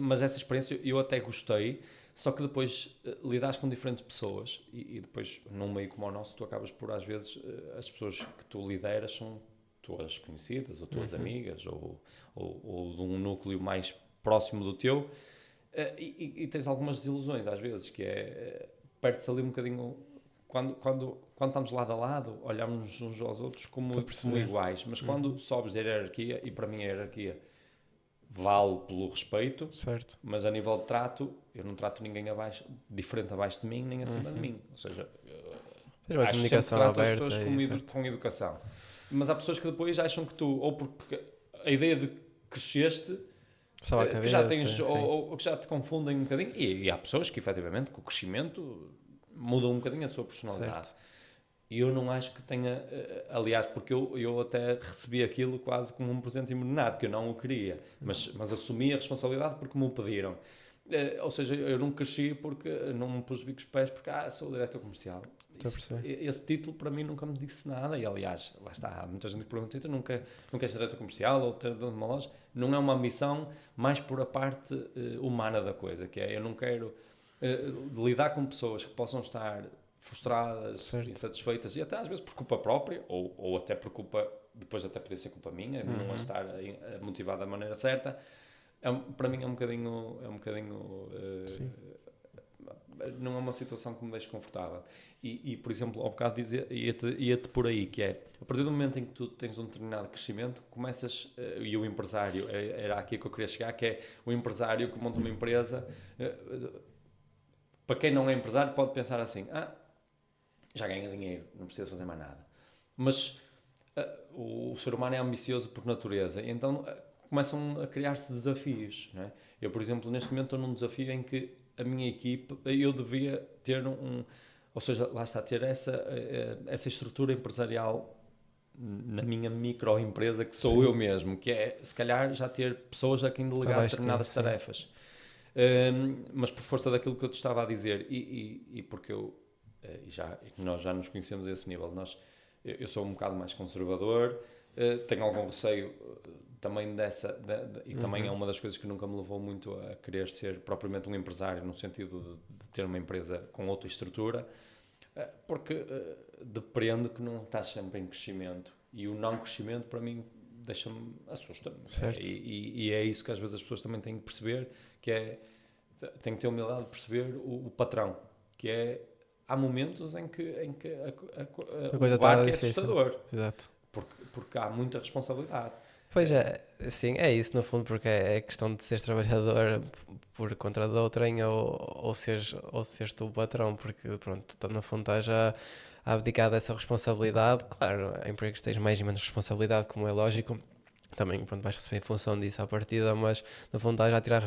Mas essa experiência eu até gostei, só que depois lidas com diferentes pessoas e depois, num meio como o nosso, tu acabas por, às vezes, as pessoas que tu lideras são tuas conhecidas, ou tuas amigas, ou de um núcleo mais próximo do teu, e tens algumas desilusões, às vezes, que perde-se ali um bocadinho... Quando estamos lado a lado, olhamos uns aos outros como iguais, mas quando sobes a hierarquia, e para mim a hierarquia vale pelo respeito, Certo. mas a nível de trato, eu não trato ninguém diferente abaixo de mim, nem acima de mim. Ou seja, Seja uma acho comunicação sempre que trato as aberta pessoas com educação. Mas há pessoas que depois acham que tu, ou porque a ideia de que cresceste, só a que cabeça, já tens, sim. ou que já te confundem um bocadinho, e há pessoas que efetivamente com o crescimento mudam um bocadinho a sua personalidade. Certo. E eu não acho que tenha, aliás, porque eu até recebi aquilo quase como um presente envenenado, que eu não o queria, mas assumi a responsabilidade porque me o pediram. Ou seja, eu não cresci porque não me pus bicos pés porque sou diretor comercial. Esse título para mim nunca me disse nada, e aliás, lá está, há muita gente que pergunta, tu nunca és diretor comercial ou ter dono de uma loja? Não é uma ambição, mais por a parte humana da coisa, que é, eu não quero lidar com pessoas que possam estar frustradas, certo, insatisfeitas, e até às vezes por culpa própria, ou até por culpa, depois até poderia ser culpa minha, não a estar motivado da maneira certa. Para mim é um bocadinho não é uma situação que me deixe confortável. E por exemplo, ao bocado ia-te por aí, que é, a partir do momento em que tu tens um determinado crescimento, começas, e o empresário, era aqui que eu queria chegar, que é o empresário que monta uma empresa, para quem não é empresário pode pensar assim, já ganha dinheiro, não precisa fazer mais nada. Mas o ser humano é ambicioso por natureza, e então começam a criar-se desafios, não é? Eu, por exemplo, neste momento estou num desafio em que a minha equipe, eu devia ter ou seja, lá está, ter essa estrutura empresarial na minha microempresa, que sou eu mesmo, que é, se calhar, já ter pessoas a quem delegar Abaixo de determinadas ti, sim. tarefas. Mas por força daquilo que eu te estava a dizer, e porque nós já nos conhecemos a esse nível, eu sou um bocado mais conservador, tenho algum receio também e também é uma das coisas que nunca me levou muito a querer ser propriamente um empresário, no sentido de ter uma empresa com outra estrutura, porque depende que não estás sempre em crescimento, e o não crescimento para mim assusta-me. Certo. E é isso que às vezes as pessoas também têm que perceber, que é, têm que ter a humildade de perceber o patrão, que é, há momentos em que A coisa o barco está é difícil. assustador, Exato. porque há muita responsabilidade. Pois é, sim, é isso no fundo, porque é questão de seres trabalhador por conta de outrem ou seres tu o patrão, porque pronto, no fundo estás a abdicar dessa responsabilidade. Claro, em empregos tens mais e menos responsabilidade, como é lógico. Também, pronto, vais receber em função disso à partida, mas no fundo estás a tirar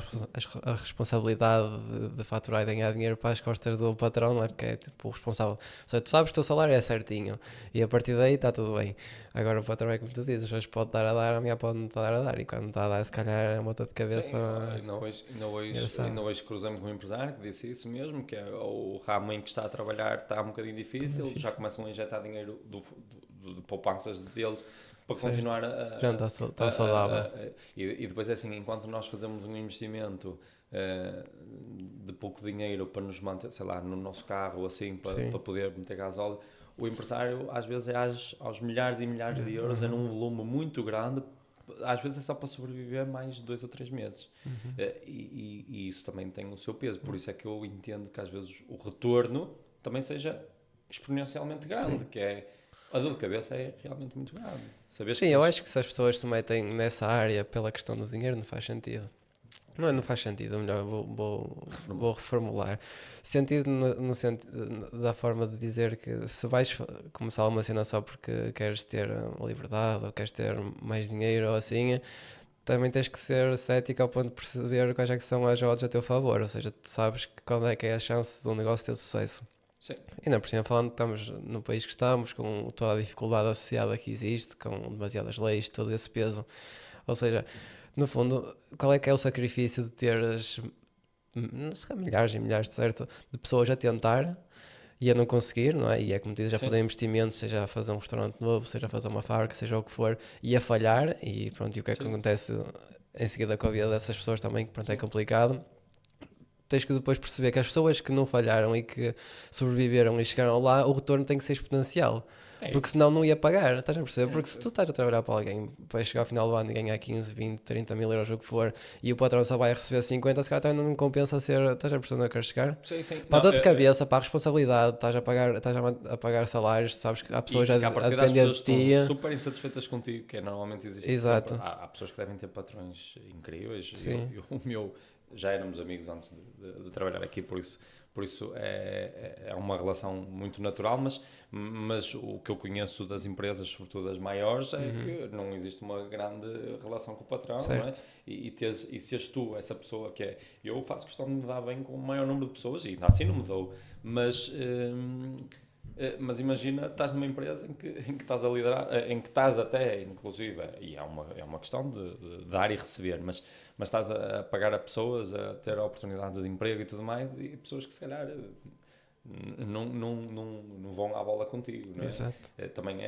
a responsabilidade de faturar e ganhar dinheiro para as costas do patrão, não é? Porque é tipo o responsável. Ou seja, tu sabes que o teu salário é certinho e a partir daí está tudo bem. Agora o patrão é como tu dizes, hoje pode estar a dar, amanhã pode não estar a dar, e quando está a dar, se calhar é uma dor de cabeça. Sim, ainda hoje cruzei-me com um empresário que disse isso mesmo, que é o ramo em que está a trabalhar está um bocadinho difícil, já começam a injetar dinheiro de poupanças deles para Certo. continuar Já não está tão saudável. e depois é assim, enquanto nós fazemos um investimento de pouco dinheiro para nos manter, sei lá, no nosso carro, assim, para poder meter gasóleo, o empresário às vezes é aos milhares e milhares de euros, é num volume muito grande, às vezes é só para sobreviver mais 2 ou 3 meses. E isso também tem o seu peso, por isso é que eu entendo que às vezes o retorno também seja exponencialmente grande, que é, a dor de cabeça é realmente muito grande. Sim, eu acho que se as pessoas se metem nessa área pela questão do dinheiro, não faz sentido. Não faz sentido, melhor, vou reformular. Sentido no sentido da forma de dizer que se vais começar uma cena só porque queres ter liberdade ou queres ter mais dinheiro ou assim, também tens que ser cético ao ponto de perceber quais é que são as odds a teu favor. Ou seja, tu sabes que quando é que é a chance de um negócio ter sucesso. Sim. E não por cima falando que estamos no país que estamos, com toda a dificuldade associada que existe, com demasiadas leis, todo esse peso. Ou seja, no fundo, qual é que é o sacrifício de teres, não sei, milhares e milhares, de certo, de pessoas a tentar e a não conseguir, não é? E é como dizes, a fazer investimentos, seja a fazer um restaurante novo, seja a fazer uma fábrica, seja o que for, e a falhar, e pronto, e o que é que acontece em seguida com a vida dessas pessoas também, que pronto, é complicado. Tens que depois perceber que as pessoas que não falharam e que sobreviveram e chegaram lá, o retorno tem que ser exponencial. Porque senão não ia pagar, estás a perceber? Porque se tu estás a trabalhar para alguém, vais chegar ao final do ano e ganhar 15, 20, 30 mil euros, o que for, e o patrão só vai receber 50, se calhar também não compensa ser, estás a perceber onde eu quero chegar? Sim. Para a dor de cabeça, para a responsabilidade, estás a pagar salários, sabes que há pessoas a depender de ti. Estão super insatisfeitas contigo, que normalmente existe. Exato. Sempre. Há pessoas que devem ter patrões incríveis. Sim. O meu, já éramos amigos antes de trabalhar aqui, por isso é uma relação muito natural, mas o que eu conheço das empresas, sobretudo as maiores, é que não existe uma grande relação com o patrão, não é? E seres tu essa pessoa que é... Eu faço questão de me dar bem com o maior número de pessoas, e ainda assim não me dou, mas imagina, estás numa empresa em que estás a liderar, em que estás até, inclusive, e é uma questão de dar e receber, mas estás a pagar a pessoas, a ter oportunidades de emprego e tudo mais, e pessoas que se calhar não vão à bola contigo, não é? Exato. Também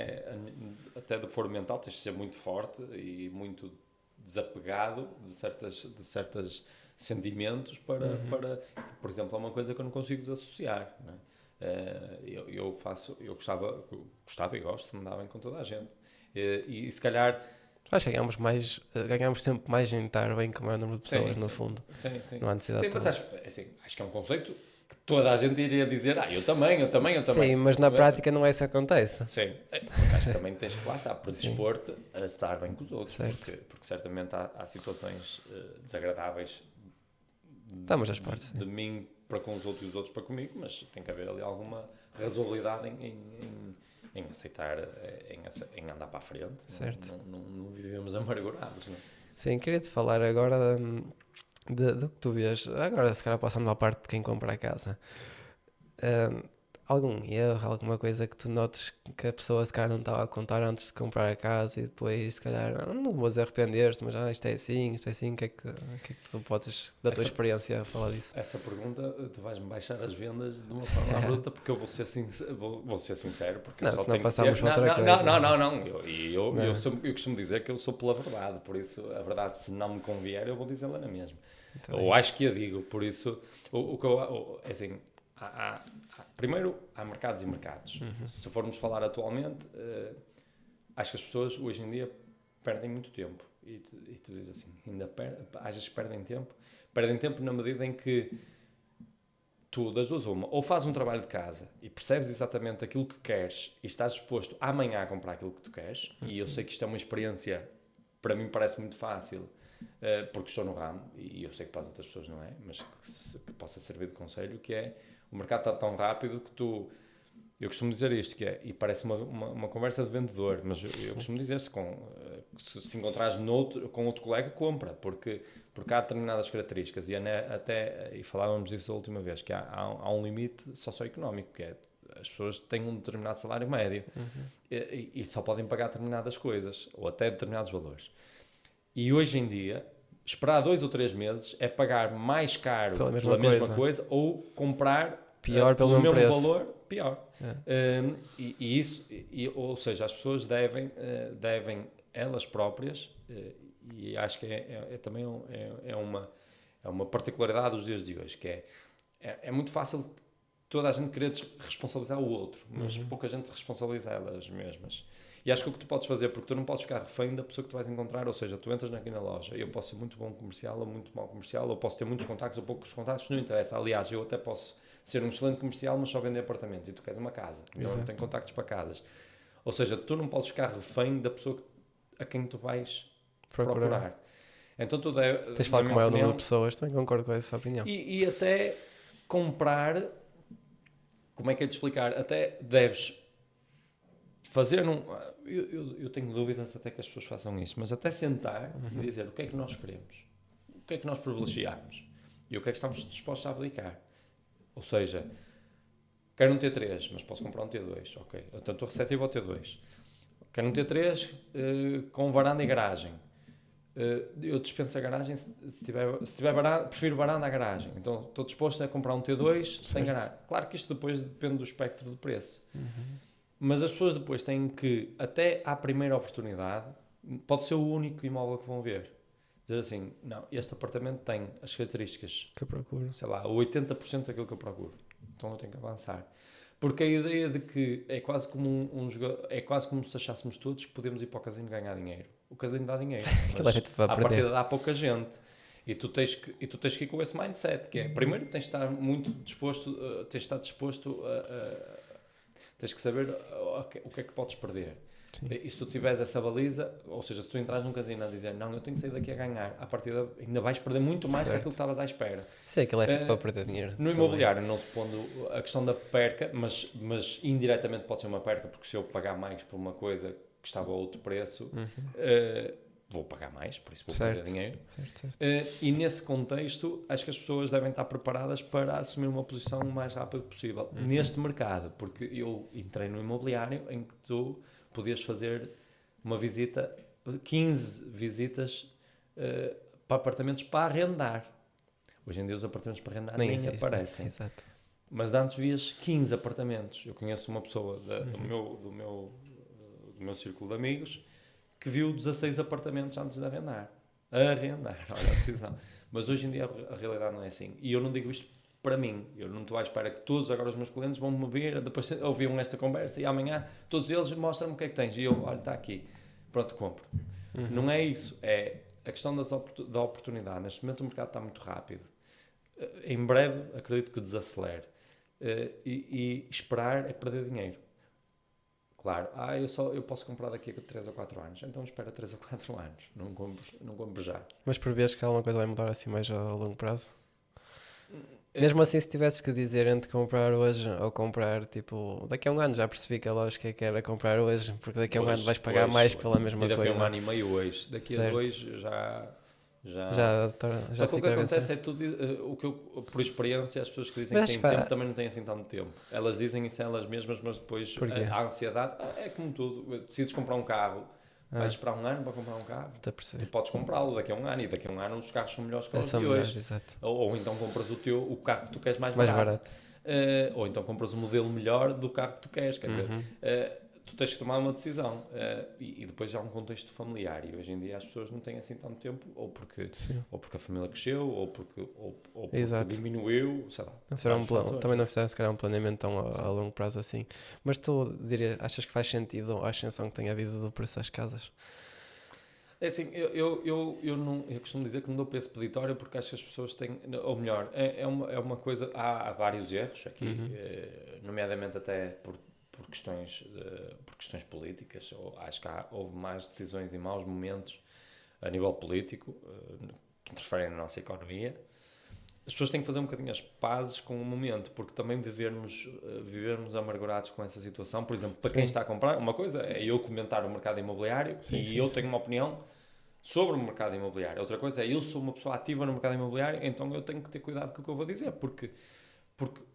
até de foro mental, tens de ser muito forte e muito desapegado de certos sentimentos para, por exemplo, é uma coisa que eu não consigo desassociar, não é? Eu gostava e gosto de me dar bem com toda a gente, e se calhar Acho que ganhamos sempre mais em estar bem com o maior número de pessoas, no fundo. Sim. Não há necessidade Sim, mas acho que é um conceito que toda a gente iria dizer, eu também. Sim, mas na prática não é isso que acontece. Sim, acho que também tens que lá estar, predispor-te a estar bem com os outros, porque certamente há situações desagradáveis Estamos às partes, de mim para com os outros e os outros para comigo, mas tem que haver ali alguma razoabilidade em aceitar, em andar para a frente. Certo. Não vivemos amargurados, não é? Sim, queria-te falar agora do que tu vês. Agora, se calhar, passando à parte de quem compra a casa. algum erro, alguma coisa que tu notes que a pessoa se calhar não estava a contar antes de comprar a casa e depois se calhar não vou arrepender-te, mas isto é assim, o que é que tu podes, da tua Essa- experiência, falar disso? Essa pergunta, tu vais-me baixar as vendas de uma forma bruta, porque eu vou ser sincero, vou ser sincero porque Não, eu só senão tenho que ser... passamos para outra coisa. Não. Eu Não. eu costumo dizer que eu sou pela verdade, por isso a verdade, se não me convier, eu vou dizê-la na mesma. Então, Ou acho que a digo, por isso, o que é assim, primeiro há mercados e mercados. Se formos falar atualmente, acho que as pessoas hoje em dia perdem muito tempo. E tu dizes assim, achas que perdem tempo? Perdem tempo na medida em que tu, das duas uma, ou fazes um trabalho de casa e percebes exatamente aquilo que queres e estás disposto amanhã a comprar aquilo que tu queres, e eu sei que isto é uma experiência, para mim parece muito fácil, porque estou no ramo, e eu sei que para as outras pessoas não é, mas que possa servir de conselho, que é, o mercado está tão rápido que tu... Eu costumo dizer isto, que é, e parece uma conversa de vendedor, mas eu costumo dizer se encontrares com outro colega, compra, porque há determinadas características, e falávamos disso da última vez, que há um limite socioeconómico, que é, as pessoas têm um determinado salário médio, e só podem pagar determinadas coisas, ou até determinados valores. E hoje em dia, esperar 2 ou 3 meses é pagar mais caro pela mesma coisa, ou comprar pior pelo mesmo preço. valor, pior. Ou seja, as pessoas devem elas próprias, e acho que também uma particularidade dos dias de hoje, que é muito fácil toda a gente querer responsabilizar o outro, mas pouca gente se responsabiliza elas mesmas. E acho que o que tu podes fazer, porque tu não podes ficar refém da pessoa que tu vais encontrar, ou seja, tu entras aqui na loja, eu posso ser muito bom comercial ou muito mau comercial, ou posso ter muitos contactos ou poucos contactos, não interessa. Aliás, eu até posso ser um excelente comercial, mas só vender apartamentos, e tu queres uma casa, eu não tenho contactos para casas. Ou seja, tu não podes ficar refém da pessoa a quem tu vais procurar. Então tu tens de falar com o maior número de pessoas, também concordo com essa opinião. E até comprar, como é que é de explicar? Até deves fazer eu tenho dúvidas até que as pessoas façam isso, mas até sentar e dizer o que é que nós queremos, o que é que nós privilegiamos e o que é que estamos dispostos a abdicar. Ou seja, quero um T3, mas posso comprar um T2, ok, então estou receptivo ao T2. Quero um T3 com varanda e garagem. Eu dispenso a garagem se tiver varanda, prefiro varanda à garagem. Então estou disposto a comprar um T2 sem garagem. Claro que isto depois depende do espectro de preço. Mas as pessoas depois têm que, até à primeira oportunidade, pode ser o único imóvel que vão ver. Dizer assim, não, este apartamento tem as características que eu procuro, sei lá, 80% daquilo que eu procuro. Então eu tenho que avançar. Porque a ideia de que é quase como é quase como se achássemos todos que podemos ir para o casino ganhar dinheiro. O casino dá dinheiro, mas à partida dá pouca gente. E tu tens que ir com esse mindset, que é, primeiro tens de estar muito disposto, tens que saber o que é que podes perder. Sim. E se tu tiveres essa baliza, ou seja, se tu entras num casino a dizer não, eu tenho que sair daqui a ganhar, à partida ainda vais perder muito mais do que aquilo que estavas à espera. Sim, aquilo é feito para perder dinheiro. No imobiliário, não se pondo a questão da perca, mas indiretamente pode ser uma perca, porque se eu pagar mais por uma coisa que estava a outro preço, vou pagar mais, por isso vou perder dinheiro. Certo. E nesse contexto, acho que as pessoas devem estar preparadas para assumir uma posição o mais rápido possível neste mercado, porque eu entrei no imobiliário em que tu podias fazer uma visita, 15 visitas para apartamentos para arrendar. Hoje em dia os apartamentos para arrendar nem aparecem. Exato. Mas de antes vias 15 apartamentos. Eu conheço uma pessoa do meu círculo de amigos que viu 16 apartamentos antes de arrendar. Olha a decisão. Mas hoje em dia a realidade não é assim. E eu não digo isto para mim. Eu não estou à espera que todos agora os meus clientes vão me ver, depois ouviram esta conversa e amanhã todos eles mostram-me o que é que tens. E eu, olha, está aqui. Pronto, compro. Não é isso. É a questão da oportunidade. Neste momento o mercado está muito rápido. Em breve acredito que desacelere. E esperar é perder dinheiro. Claro, eu posso comprar daqui a 3 ou 4 anos, então espera 3 ou 4 anos, não compro já. Mas prevês que alguma coisa vai mudar assim mais a longo prazo? Mesmo assim, se tivesses que dizer entre comprar hoje ou comprar, tipo, daqui a um ano, já percebi que a lógica é que era comprar hoje, porque daqui a um ano vais pagar mais pela mesma coisa. E daqui a um ano e meio hoje, daqui a 2 já Já Só que o que fica a acontece vencer. é tudo, o que eu, por experiência, as pessoas que dizem Mas que acho têm que tempo também não têm assim tanto tempo. Elas dizem isso elas mesmas, mas depois Porquê? a ansiedade é como tudo. Decides comprar um carro, vais esperar um ano para comprar um carro. Estou a Tu perceber. podes comprá-lo daqui a um ano e daqui a um ano os carros são melhores que os São de melhores, hoje. exato. Ou então compras o carro que tu queres mais Mais barato. barato. Ou então compras o modelo melhor do carro que tu queres. Quer dizer, Uhum. tu tens que tomar uma decisão. E depois há um contexto familiar. E hoje em dia as pessoas não têm assim tanto tempo, ou porque a família cresceu, ou porque Exato. diminuiu, sei lá. Não fizeram vários fatores. também não fizeram se calhar um planeamento tão a longo prazo assim. Mas tu achas que faz sentido a ascensão que tem havido do preço das casas? É assim, eu costumo dizer que não dou peso peditório porque acho que as pessoas têm, ou melhor, é uma coisa, há vários erros aqui, nomeadamente até por questões políticas, ou acho que houve mais decisões e maus momentos a nível político que interferem na nossa economia. As pessoas têm que fazer um bocadinho as pazes com o momento, porque também vivermos amargurados com essa situação, por exemplo, para quem está a comprar, uma coisa é eu comentar o mercado imobiliário eu tenho uma opinião sobre o mercado imobiliário. Outra coisa é eu sou uma pessoa ativa no mercado imobiliário, então eu tenho que ter cuidado com o que eu vou dizer, porque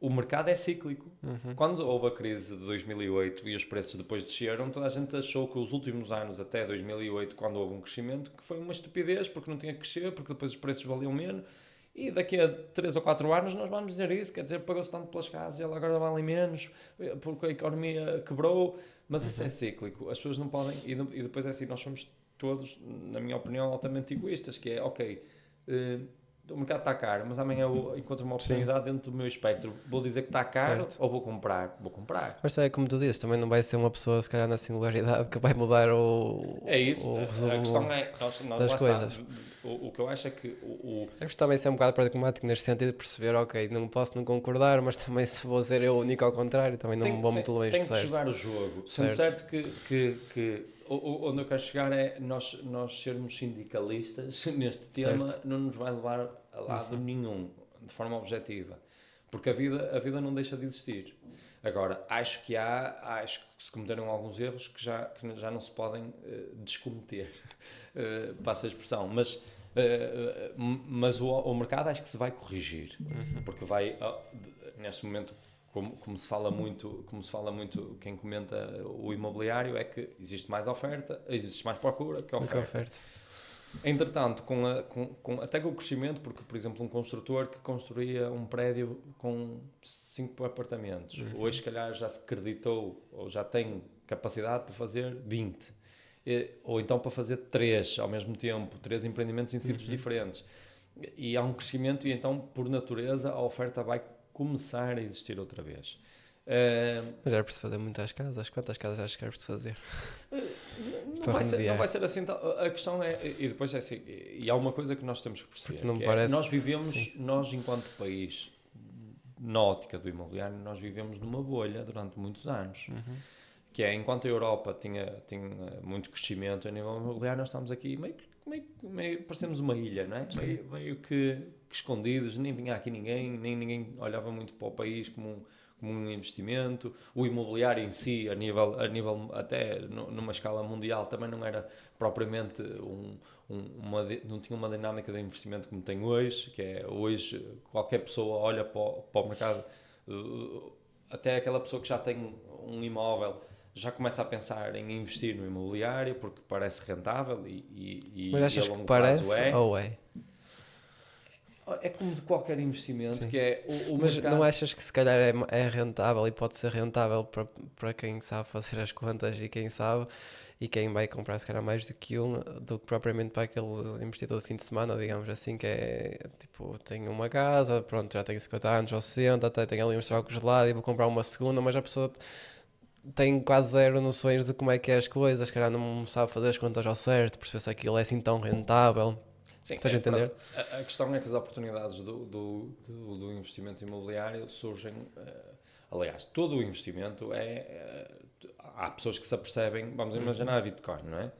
o mercado é cíclico. Quando houve a crise de 2008 e os preços depois desceram, toda a gente achou que os últimos anos, até 2008, quando houve um crescimento, que foi uma estupidez, porque não tinha que crescer, porque depois os preços valiam menos. E daqui a 3 ou 4 anos nós vamos dizer isso, quer dizer, pagou-se tanto pelas casas e ela agora vale menos, porque a economia quebrou, mas isso é cíclico. As pessoas não podem, e depois é assim, nós somos todos, na minha opinião, altamente egoístas, que é, ok, o mercado está caro, mas amanhã eu encontro uma oportunidade dentro do meu espectro. Vou dizer que está caro ou vou comprar? Vou comprar. Mas é como tu dizes, também não vai ser uma pessoa, se calhar, na singularidade que vai mudar É isso, o a resumo questão é, nós das lá coisas. está, o que eu acho é que Eu gosto também de ser um bocado pragmático neste sentido de perceber, ok, não posso não concordar, mas também se vou ser eu o único ao contrário, também não vou muito longe, tem que certo? jogar o jogo. Sendo certo que onde eu quero chegar é nós sermos sindicalistas neste tema não nos vai levar a lado nenhum, de forma objetiva. Porque a vida não deixa de existir. Agora, acho que se cometeram alguns erros que já não se podem descometer, passa a expressão, mas o mercado acho que se vai corrigir, porque vai, neste momento, como se fala muito, quem comenta o imobiliário, é que existe mais oferta, existe mais procura que oferta. Entretanto, até com o crescimento, porque, por exemplo, um construtor que construía um prédio com 5 apartamentos, hoje, se calhar, já se acreditou ou já tem capacidade para fazer 20. Ou então para fazer 3 ao mesmo tempo, 3 empreendimentos em sítios diferentes. E há um crescimento e, então, por natureza, a oferta vai começar a existir outra vez. Mas era preciso fazer muitas casas. Quantas casas acho que era preciso fazer? Não vai ser assim. A questão é, e depois é assim, e há uma coisa que nós temos que perceber, nós enquanto país, na ótica do imobiliário, nós vivemos numa bolha durante muitos anos. Que é, enquanto a Europa tinha muito crescimento a nível imobiliário, nós estamos aqui meio parecemos uma ilha, não é? Meio que escondidos, nem vinha aqui ninguém, nem ninguém olhava muito para o país como um investimento. O imobiliário em si, a nível até numa escala mundial, também não era propriamente não tinha uma dinâmica de investimento como tem hoje, que é hoje qualquer pessoa olha para o mercado, até aquela pessoa que já tem um imóvel já começa a pensar em investir no imobiliário porque parece rentável mas achas a longo que parece prazo ou é? É como de qualquer investimento, que é o mas mercado... não achas que se calhar é rentável e pode ser rentável para quem sabe fazer as contas e quem sabe e quem vai comprar se calhar mais do que propriamente para aquele investidor de fim de semana, digamos assim, que é tipo, tenho uma casa, pronto, já tenho 50 anos ou 60, até tenho ali um estoque gelado e vou comprar uma segunda, mas a pessoa tem quase zero noções de como é que é as coisas, se calhar não sabe fazer as contas ao certo, perceber se aquilo é assim tão rentável. Sim, estás a entender? A questão é que as oportunidades do investimento imobiliário surgem, aliás, todo o investimento há pessoas que se apercebem, vamos imaginar a Bitcoin, não é?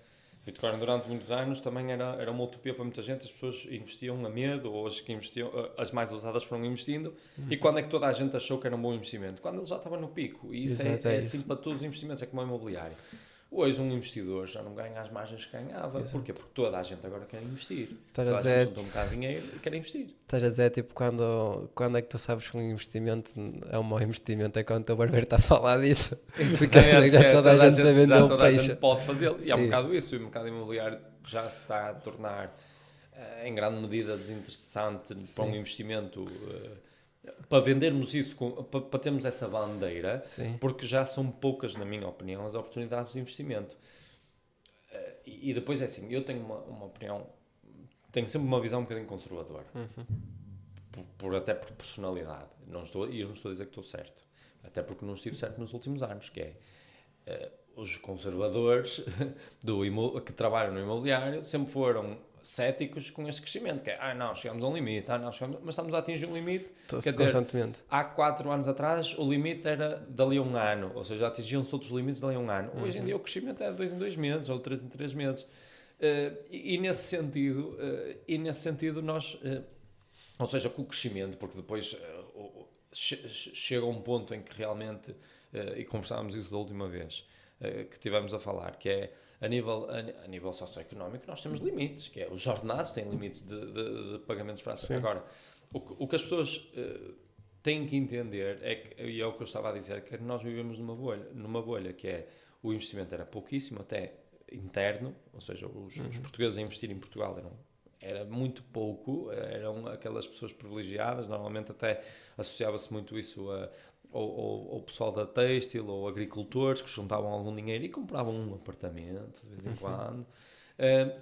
Bitcoin durante muitos anos também era uma utopia para muita gente, as pessoas investiam a medo, ou as que investiam, as mais ousadas foram investindo, e quando é que toda a gente achou que era um bom investimento? Quando ele já estava no pico, e isso é assim para todos os investimentos, é como o imobiliário. Hoje um investidor já não ganha as margens que ganhava. Exato. Porquê? Porque toda a gente agora quer investir. Estás a Toda a dizer- gente junta um bocado de dinheiro e quer investir. Estás a dizer, tipo, quando é que tu sabes que um investimento é um mau investimento? É quando o teu barbeiro está a falar disso. Porque já toda a gente vai vender já o toda a peixe. gente pode fazê-lo. E é um Sim. bocado isso. E o mercado imobiliário já se está a tornar, em grande medida, desinteressante para um Sim. investimento. Para vendermos isso, para termos essa bandeira, Sim. porque já são poucas, na minha opinião, as oportunidades de investimento. E depois é assim, eu tenho uma opinião, tenho sempre uma visão um bocadinho conservadora, até por personalidade. E eu não estou a dizer que estou certo, até porque não estive certo nos últimos anos, que é os conservadores que trabalham no imobiliário sempre foram céticos com este crescimento, que é, não, chegamos a um limite, mas estamos a atingir um limite. Quer dizer, Constantemente. há 4 anos atrás o limite era dali a um ano, ou seja, atingiam-se outros limites dali a um ano. Hoje em dia o crescimento é de 2 em 2 meses ou de 3 em 3 meses. E nesse sentido nós, ou seja, com o crescimento, porque depois chega um ponto em que realmente, e conversávamos isso da última vez, que tivemos a falar, que é a nível socioeconómico nós temos limites, que é os ordenados têm limites de pagamentos para Sim. agora. O que as pessoas têm que entender e é o que eu estava a dizer, que nós vivemos numa bolha que é o investimento era pouquíssimo, até interno, ou seja, os portugueses a investir em Portugal era muito pouco, eram aquelas pessoas privilegiadas, normalmente até associava-se muito isso ao pessoal da têxtil ou agricultores que juntavam algum dinheiro e compravam um apartamento de vez em quando.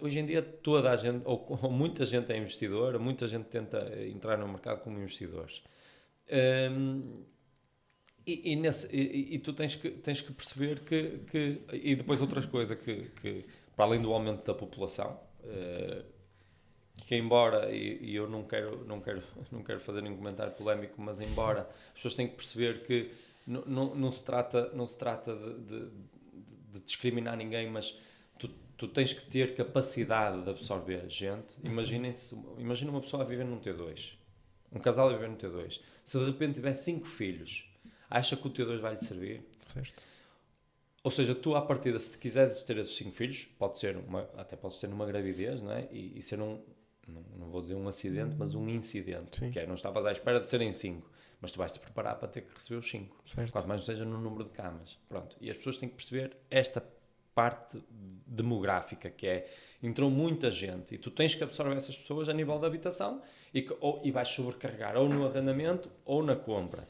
Hoje em dia toda a gente, ou muita gente é investidora, muita gente tenta entrar no mercado como investidores. E tu tens que perceber que e depois outras coisas que para além do aumento da população, que embora, e eu não quero fazer nenhum comentário polémico, mas embora as pessoas têm que perceber que não se trata de discriminar ninguém, mas tu tens que ter capacidade de absorver gente. Imagina uma pessoa a viver num T2, um casal a viver num T2, se de repente tiver 5 filhos, acha que o T2 vai lhe servir? Certo. Ou seja, tu à partida, se quiseres ter esses 5 filhos, até podes ter uma gravidez, não é? E ser não vou dizer um acidente, mas um incidente. Sim. Que é, não estavas à espera de serem 5, mas tu vais-te preparar para ter que receber os 5. Certo. Quanto mais seja no número de camas. Pronto. E as pessoas têm que perceber esta parte demográfica, que é, entrou muita gente e tu tens que absorver essas pessoas a nível de habitação e vais sobrecarregar ou no arrendamento ou na compra.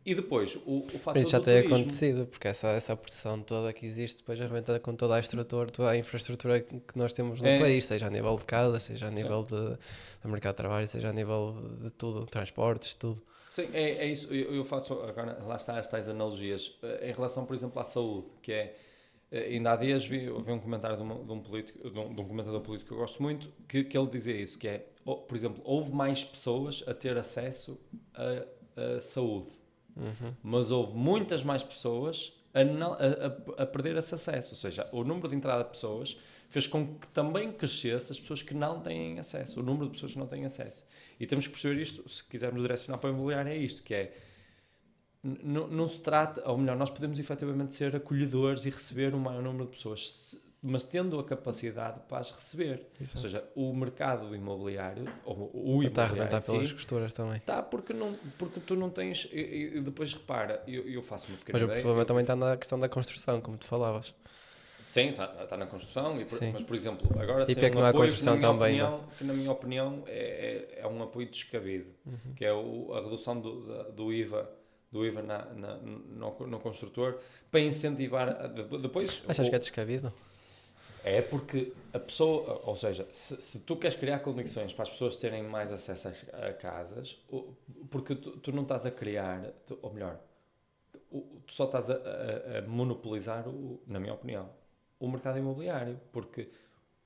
E depois, o fator Isso já do tem turismo. acontecido, porque essa pressão toda que existe depois arrebenta com toda a estrutura, toda a infraestrutura que nós temos no país, seja a nível de casa, seja a nível de mercado de trabalho, seja a nível de tudo, transportes, tudo. Sim, é isso. Eu faço agora, lá está as tais analogias. Em relação, por exemplo, à saúde, que é. Ainda há dias vi um comentário de um comentador político que eu gosto muito, que ele dizia isso, que é, por exemplo, houve mais pessoas a ter acesso a saúde, mas houve muitas mais pessoas a perder esse acesso. Ou seja, o número de entrada de pessoas fez com que também crescesse as pessoas que não têm acesso, o número de pessoas que não têm acesso. E temos que perceber isto, se quisermos direcionar para o imobiliário, é isto, que é, não se trata, ou melhor, nós podemos efetivamente ser acolhedores e receber um maior número de pessoas, mas tendo a capacidade para as receber. Exato. Ou seja, o mercado imobiliário, ou o Está a imobiliário arrebentar em si, pelas costuras também. está porque tu não tens, e depois repara, eu faço uma pequena Mas o ideia. problema também está na questão da construção, como tu falavas. Sim, está na construção, Sim. mas por exemplo, agora E sim, porque é que não há construção também, que na minha opinião é um apoio descabido, que é a redução do IVA no construtor, para incentivar depois. Achas que é descabido? É porque a pessoa, ou seja, se tu queres criar condições para as pessoas terem mais acesso a casas, porque tu não estás a criar, ou melhor, tu só estás a monopolizar, na minha opinião, o mercado imobiliário, porque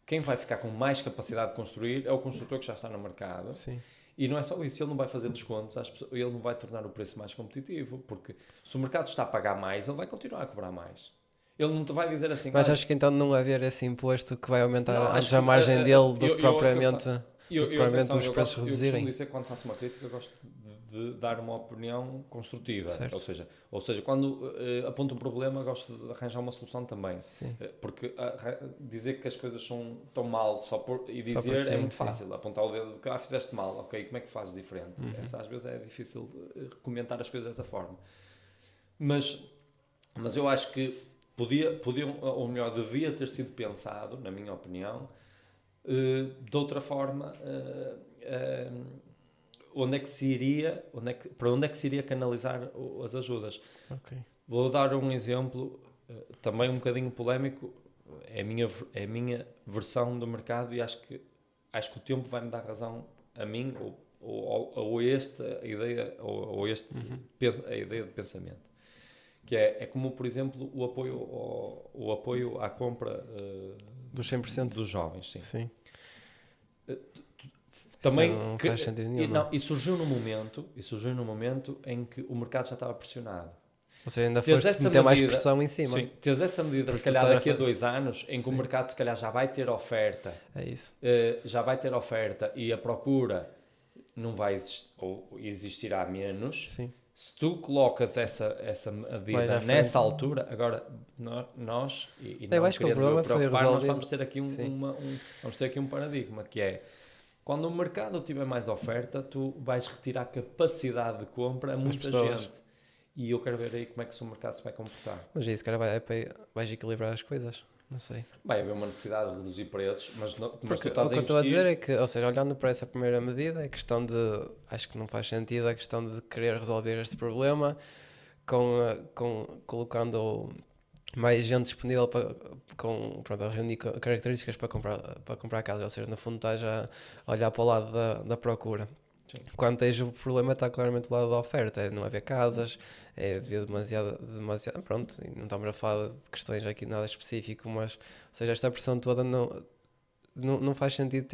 quem vai ficar com mais capacidade de construir é o construtor que já está no mercado. Sim. E não é só isso, ele não vai fazer descontos, ele não vai tornar o preço mais competitivo, porque se o mercado está a pagar mais, ele vai continuar a cobrar mais. Ele não te vai dizer assim... Mas acho que então não haver esse imposto que vai aumentar Não, acho a que, margem dele do que propriamente, atenção, os preços reduzirem. Eu costumo dizer, quando faço uma crítica, eu gosto de de dar uma opinião construtiva. Certo. Ou seja, quando aponto um problema, gosto de arranjar uma solução também. Sim. Porque dizer que as coisas estão mal e dizer porque sim, é muito sim. fácil. Apontar o dedo que fizeste mal, ok, como é que fazes diferente? Essa, às vezes é difícil comentar as coisas dessa forma. Mas eu acho que podia, ou melhor, devia ter sido pensado, na minha opinião, de outra forma, para onde é que se iria canalizar as ajudas. Ok. Vou dar um exemplo, também um bocadinho polémico, é a minha versão do mercado e acho que o tempo vai-me dar razão a mim ou esta ideia, ou a ideia de pensamento. Que é como, por exemplo, o apoio à compra Dos 100%? dos jovens. Sim. Sim. Também não faz sentido nenhum. E surgiu no momento em que o mercado já estava pressionado. Ou seja, ainda Teres foste essa meter mais medida- pressão em cima. Sim, teres essa medida, Porque se calhar tu daqui a estás a 2 anos, em que o Sim. mercado se calhar já vai ter oferta, É isso. e a procura não vai existir, ou existirá menos. Sim. Se tu colocas essa Mais medida à nessa frente. altura, agora nós, e Eu não acho que o querendo problema foi preocupar, nós resolvido. vamos ter aqui vamos ter aqui um paradigma, que é, quando o mercado tiver mais oferta, tu vais retirar capacidade de compra a muita pessoas. gente. E eu quero ver aí como é que o mercado se vai comportar. Mas isso, cara, vais equilibrar as coisas. Não sei. Vai haver uma necessidade de reduzir preços, mas tu Porque estás o que eu estou a dizer é que, ou seja, olhando para essa primeira medida, é questão de, acho que não faz sentido a questão de querer resolver este problema colocando mais gente disponível a reunir características para comprar casa, ou seja, no fundo estás a olhar para o lado da procura. Sim. Quando tens o problema está claramente do lado da oferta, é não haver casas, é haver demasiado, pronto, e não estamos a falar de questões aqui nada específico, mas, ou seja, esta pressão toda não faz sentido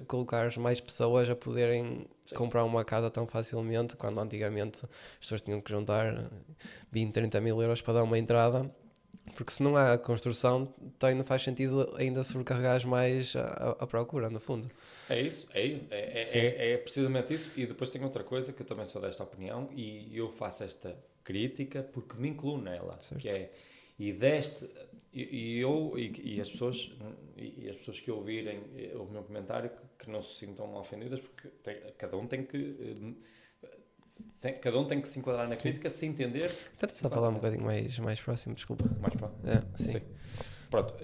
colocar mais pessoas a poderem comprar uma casa tão facilmente, quando antigamente as pessoas tinham que juntar 20, 30 mil euros para dar uma entrada, porque se não há construção, não faz sentido ainda sobrecarregar mais a procura, no fundo. É isso, é precisamente isso. E depois tem outra coisa que eu também sou desta opinião e eu faço esta crítica porque me incluo nela, Certo. que é, e as pessoas que ouvirem o meu comentário que não se sintam ofendidas, porque cada um tem que se enquadrar na crítica, se entender. Então, só falar um bocadinho mais próximo, desculpa. Mais pronto. Sim. Pronto,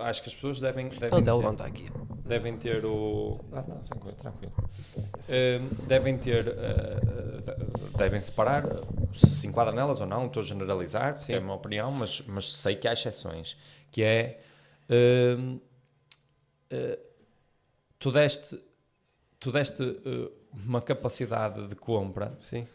acho que as pessoas devem Ele até levanta aqui. devem ter o... tranquilo. Devem separar, se enquadra nelas ou não, estou a generalizar, Sim. é a minha opinião, mas sei que há exceções, que é... tu deste uma capacidade de compra... Sim.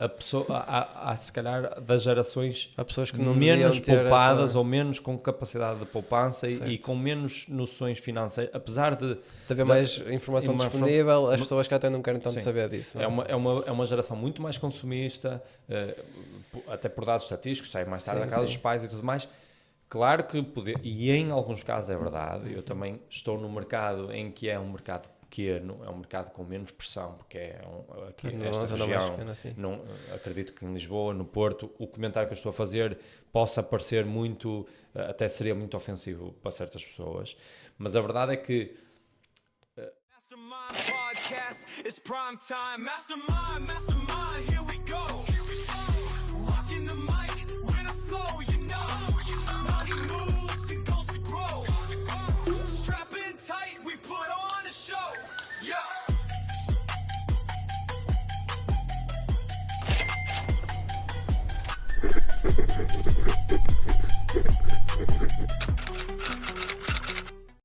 Há se calhar das gerações Há pessoas que não menos deviam ter poupadas essa... ou menos com capacidade de poupança e Certo. com menos noções financeiras, apesar de haver mais informação disponível, as pessoas que até não querem tanto Sim. saber disso. é uma geração muito mais consumista, até por dados estatísticos, sai mais tarde Sim, da casa sim. dos pais e tudo mais. Claro que e em alguns casos é verdade, eu também estou no mercado em que é um mercado pequeno, é um mercado com menos pressão, porque aqui Mas esta não, zona mais região, pequena, sim. não, acredito que em Lisboa, no Porto, o comentário que eu estou a fazer possa parecer muito, até seria muito ofensivo para certas pessoas, mas a verdade é que Mastermind podcast, it's prime time. Mastermind.